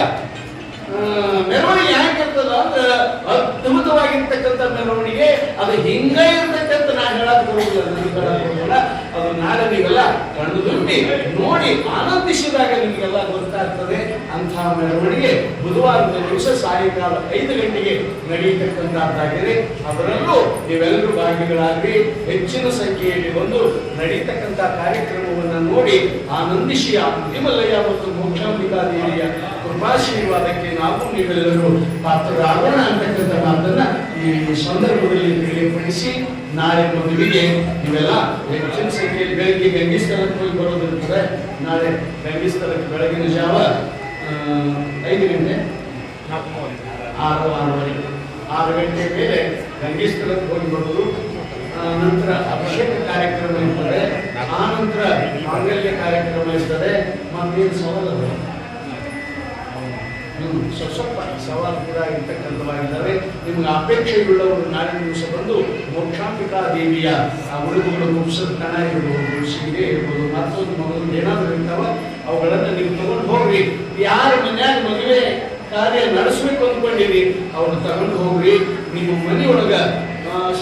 ಮೆರವಣಿಗೆ ಹೇಗಿರ್ತದ ಅಂದ್ರೆ ಅದ್ಭುತವಾಗಿರ್ತಕ್ಕಂಥ ಮೆರವಣಿಗೆ. ಅದು ಹಿಂಗ ಇರ್ತಕ್ಕಂಥ ನಾನು ಹೇಳಕ್ ಬರುವುದಿಲ್ಲ. ಅದು ನಾಳೆ ನೀವೆಲ್ಲ ಕಣ್ಣು ತುಂಬಿ ನೋಡಿ ಆನಂದಿಸಿದಾಗ ನಿಮಗೆಲ್ಲ ಗೊತ್ತಾಗ್ತದೆ. ಅಂತಹ ಮೆರವಣಿಗೆ ಬುಧವಾರದ ದಿವಸ ಸಾಯಂಕಾಲ 5 ಗಂಟೆಗೆ ನಡೀತಕ್ಕಂಥದ್ದಾಗಿದೆ. ಅದರಲ್ಲೂ ನೀವೆಲ್ಲರೂ ಭಾಗಿಗಳಾಗಿ ಹೆಚ್ಚಿನ ಸಂಖ್ಯೆಯಲ್ಲಿ ಬಂದು ನಡೀತಕ್ಕಂಥ ಕಾರ್ಯಕ್ರಮವನ್ನು ನೋಡಿ ಆನಂದಿಸಿ ಆ ಮುದಿಮಲ್ಲಯ್ಯ ಮತ್ತು ಮೋಕ್ಷಾಂಬಿಕಾ ದೇವಿಯ ಕೃಪಾಶೀರ್ವಾದಕ್ಕೆ ನಾವು ನೀವೆಲ್ಲರೂ ಪಾತ್ರರಾಗೋಣ ಅಂತಕ್ಕಂಥ ಮಾತನ್ನ ಈ ಸಂದರ್ಭದಲ್ಲಿ ತಿಳಿಯಪಡಿಸಿ, ನಾಳೆ ಮದುವೆಗೆ ನೀವೆಲ್ಲ ಹೆಚ್ಚಿನ ಸಂಖ್ಯೆಯಲ್ಲಿ ಬೆಳಗ್ಗೆ ಗಂಗಿಸ್ಥಳಕ್ಕೆ ಹೋಗಿ ಬರೋದಿರ್ತದೆ. ನಾಳೆ ಗಂಗಿಸ್ಥಳಕ್ಕೆ ಬೆಳಗಿನ ಜಾವ 5 ಗಂಟೆ 6 ಗಂಟೆ ಮೇಲೆ ಗಂಗಿಸ್ಥಳಕ್ಕೆ ಹೋಗಿ ಬರೋದು. ನಂತರ ಅಭಿಷೇಕ ಕಾರ್ಯಕ್ರಮ ಇರ್ತದೆ. ಆ ನಂತರ ಮಾಂಗಲ್ಯ ಕಾರ್ಯಕ್ರಮ ಇರ್ತದೆ. ಮತ್ತೇನು ಸವಾಲು ಸ್ವಲ್ಪ ಸವಾಲು ಕೂಡ ಇರ್ತಕ್ಕಂಥವಾಗಿದ್ದಾವೆ. ನಿಮ್ಗೆ ಅಪೇಕ್ಷೆಯುಳ್ಳವರು ನಾಳಿನ ದಿವಸ ಬಂದು ಮೋಕ್ಷಾಂಬಿಕಾ ದೇವಿಯ ಆ ಉಡುಪುಗಳು, ಮುಗಿಸದ ಕಣ ಇರಬಹುದು, ಸೀರೆ ಇರ್ಬೋದು, ಮತ್ತೊಂದು ಮಗು ಏನಾದರೂ ಇರ್ತಾವ, ಅವುಗಳನ್ನು ನೀವು ತಗೊಂಡು ಹೋಗ್ರಿ. ಯಾರ ಮನ್ಯಾಗ ಮದುವೆ ಕಾರ್ಯ ನಡೆಸಬೇಕು ಅಂದ್ಕೊಂಡಿರಿ ಅವ್ರು ತಗೊಂಡು ಹೋಗ್ರಿ. ನಿಮ್ಮ ಮನೆಯೊಳಗ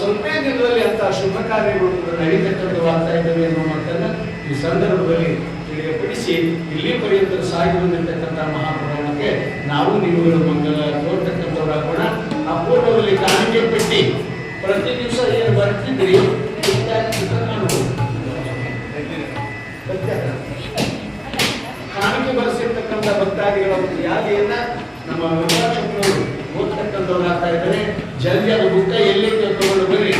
ಸ್ವಲ್ಪ ದಿನದಲ್ಲಿ ಅಂತ ಶುಭ ಕಾರ್ಯಗಳು ನಡೀತಕ್ಕಂಥವಾಗ್ತಾ ಇದ್ದಾವೆ ಅನ್ನೋ ಮಾತನ್ನ ಈ ಸಂದರ್ಭದಲ್ಲಿ ತಿಳಿಯಪಡಿಸಿ, ಇಲ್ಲಿ ಪರ್ಯಂತ ಸಾಗಿ ಬಂದಿರತಕ್ಕಂಥ ಮಹಾಪ್ರಭಾವಕ್ಕೆ ನಾವು ನೀವುಗಳು ಮಂಗಲ ತೋರ್ತಕ್ಕಂಥವ್ರಾಗೋಣ. ಆ ಪೂರ್ವದಲ್ಲಿ ಕಾಣಿಕೆ ಪಟ್ಟಿ ಪ್ರತಿ ದಿವಸ ಏನು ಬರ್ತಿದ್ರಿ ಕಾಣಿಕೆ ಬರೆಸಿರ್ತಕ್ಕಂಥ ಭಕ್ತಾದಿಗಳ ಒಂದು ಯಾದಿಯನ್ನ ನಮ್ಮ ವಿಭಾಷಕರು ಓದ್ತಕ್ಕಂಥವ್ರು ಆಗ್ತಾ ಇದ್ದಾರೆ. ಜಲ್ದಿ ಅದು ಬುಕ್ಕ ಎಲ್ಲಿ ತಗೊಂಡು ಬರ್ರಿ.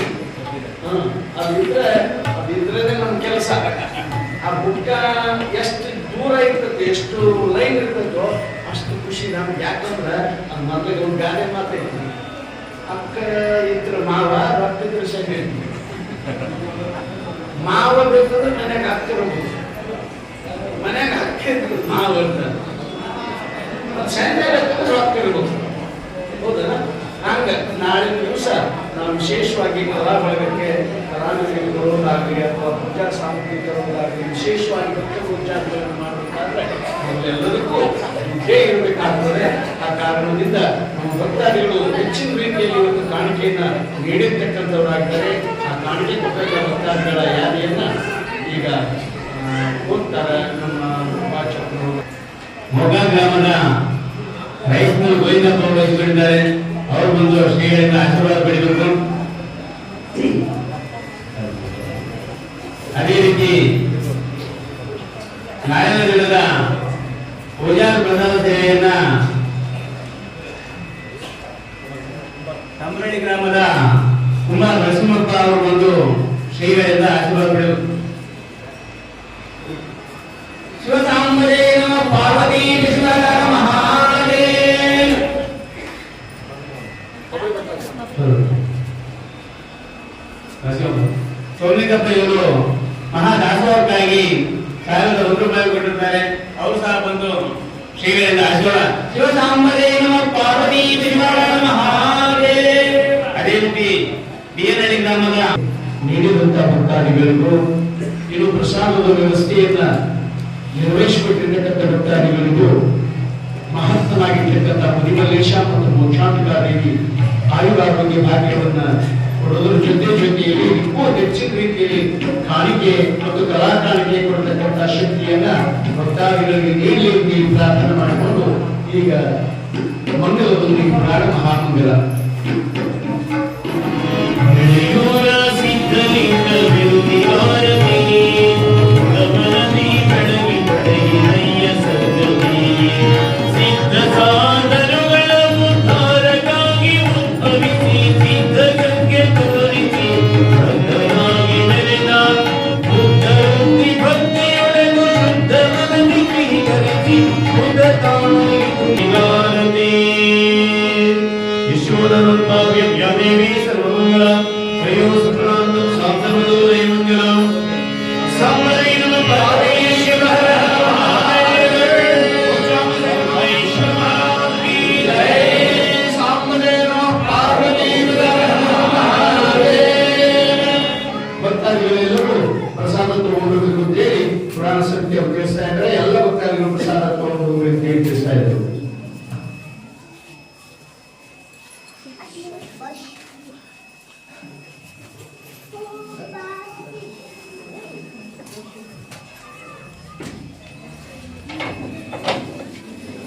ಅದಿದ್ರೆ ನಮ್ಮ ಕೆಲಸ. ಆ ಬುಕ್ಕ ಎಷ್ಟು ದೂರ ಇರ್ತದೆ, ಎಷ್ಟು ಲೈನ್ ಇರ್ತದೋ ಅಷ್ಟು ಖುಷಿ ನಮ್ಗೆ. ಯಾಕಂದ್ರೆ ಅದು ಮೊದಲಿಗೆ ಒಂದು ಗಾದೆ ಮಾತೈತಿ, ಅಕ್ಕ ಇದ್ರ ಮಾವ, ರೊಕ್ಕ ಇದ್ರ ಶನಿ. ಮಾವ ಬೇಕಂದ್ರೆ ಮನ್ಯಾಗ ಅಕ್ಕ ಇರ್ಬೋದು, ಮನ್ಯಾಗ ಅಕ್ಕ ಇರ್ತದೆ ಮಾವ ಅಂತ. ಸಂಜೆ ರೊಕ್ಕ ಇರ್ಬೋದು, ಹೌದಾ? ಹಂಗ ನಾಳಿನ ದಿವಸ ನಾವು ವಿಶೇಷವಾಗಿ ಕಲಾ ಬಳಗಕ್ಕೆ ಕಲಾವಿದರಿಗೆ ಬರೋದಾಗಲಿ ಅಥವಾ ಪೂಜಾ ಸಾಮಗ್ರಿ ತರೋದಾಗಲಿ ವಿಶೇಷವಾಗಿ ಪೂಜಾಗಳನ್ನು ಮಾಡಬೇಕಾದ್ರೆ ಎಲ್ಲದಕ್ಕೂ ಇದ್ದೇ ಇರಬೇಕಾಗ್ತದೆ. ಆ ಕಾರಣದಿಂದ ನಮ್ಮ ಭಕ್ತಾದಿಗಳು ಹೆಚ್ಚಿನ ರೀತಿಯಲ್ಲಿ ಒಂದು ಕಾಣಿಕೆಯನ್ನ ನೀಡಿರ್ತಕ್ಕಂಥವರಾಗಿದ್ದಾರೆ. ಆ ಕಾಣಿಕೆ ಕೊಟ್ಟ ಭಕ್ತಾದಿಗಳ ಯಾದಿಯನ್ನ ಈಗ ಓದ್ತಾರೆ ನಮ್ಮ ಭಾಷಕರು. ಮೊಗ ಗ್ರಾಮದ ರೈಸ್ ಮಿಲ್ ಗೋವಿಂದಪ್ಪ ವಹಿಸಿಕೊಂಡಿದ್ದಾರೆ. ಅವರು ಬಂದು ಶ್ರೀಗಳಿಂದ ಆಶೀರ್ವಾದ ಪಡೆಯಬೇಕು. ಅದೇ ರೀತಿ ನಾಳಿನ ದಿನದ ಪೂಜಾ ಪ್ರಸಾದ ಸೇವೆಯನ್ನ ತಮ್ಮರಳ್ಳಿ ಗ್ರಾಮದ ಕುಮಾರ್ ನರಸಿಂಹಪ್ಪ ಅವರು ಬಂದು ಶ್ರೀಗಳಿಂದ ಆಶೀರ್ವಾದ ಪಡೆಯಬೇಕು. ಶಿವಸಾಂಬರೇ ನಮಃ ಪಾರ್ವತಿ ವಿಶ್ವನಾಥ ಮಹಾದೇವ. ಸೋಮಲಿಂಗಪ್ಪ ಇವರು ಮಹಾದಾಸೋಹಕ್ಕಾಗಿ 1,001 ರೂಪಾಯಿ ಕೊಟ್ಟಿರ್ತಾರೆ. ಅವರು ಸಹ ಬಂದು ಶ್ರೀಗಳಿಂದ ಆಶೀರ್ವಾದ. ಶಿವಸಾಂಬರೇ ನಮಃ ಪಾರ್ವತಿ ವಿಶ್ವನಾಥ ಮಹಾದೇವ. ಅದೇ ರೀತಿ ಬಿಎನ್ಹಳ್ಳಿ ಗ್ರಾಮದ ನೀಡಿದಂತ ಭಕ್ತಾದಿಗಳಿಗೂ ಇದು ಪ್ರಸಾದದ ವ್ಯವಸ್ಥೆಯನ್ನ ನಿರ್ವಹಿಸಿಕೊಟ್ಟಿರ್ತಕ್ಕಂಥ ಭಕ್ತಾದಿಗಳಿಗೂ ಮಹತ್ತನಾಗಿರ್ತಕ್ಕಂಥ ಮುನಿಮಲ್ಲೇಶ ಮತ್ತು ಮೋಕ್ಷಾಂಬಿಕಾ ದೇವಿ ಆಯುರಾರೋಗ್ಯ ಭಾಗ್ಯವನ್ನ ಕೊಡೋದ್ರ ಜೊತೆಯಲ್ಲಿ ಇನ್ನೂ ಹೆಚ್ಚಿನ ರೀತಿಯಲ್ಲಿ ಕಾಣಿಕೆ ಮತ್ತು ಕಲಾ ಕಾಣಿಕೆ ಕೊಡತಕ್ಕಂಥ ಶಕ್ತಿಯನ್ನ ಭಕ್ತಾದಿಗಳಿಗೆ ನೀಡಲಿ ಅಂತ ಪ್ರಾರ್ಥನೆ ಮಾಡಿಕೊಂಡು ಈಗ ಮಂಗಲದೊಂದಿಗೆ ಪ್ರಾರಂಭ ಮಹಾಮಂಗಲ. ಭಕ್ತಾದಿಗಳೆಲ್ಲರೂ ಪ್ರಸಾದ ತಗೊಂಡ್ಬೇಕು ಅಂತೇಳಿ ಪುರಾಣ ಸತ್ಯ ತಿಳಿಸ್ತಾ ಇದ್ದಾರೆ. ಎಲ್ಲ ಭಕ್ತಾದಿಗಳು ಪ್ರಸಾದ ತಗೊಂಡು ಅಂತ ಹೇಳಿ ತಿಳಿಸ್ತಾ ಇದ್ದಾರೆ.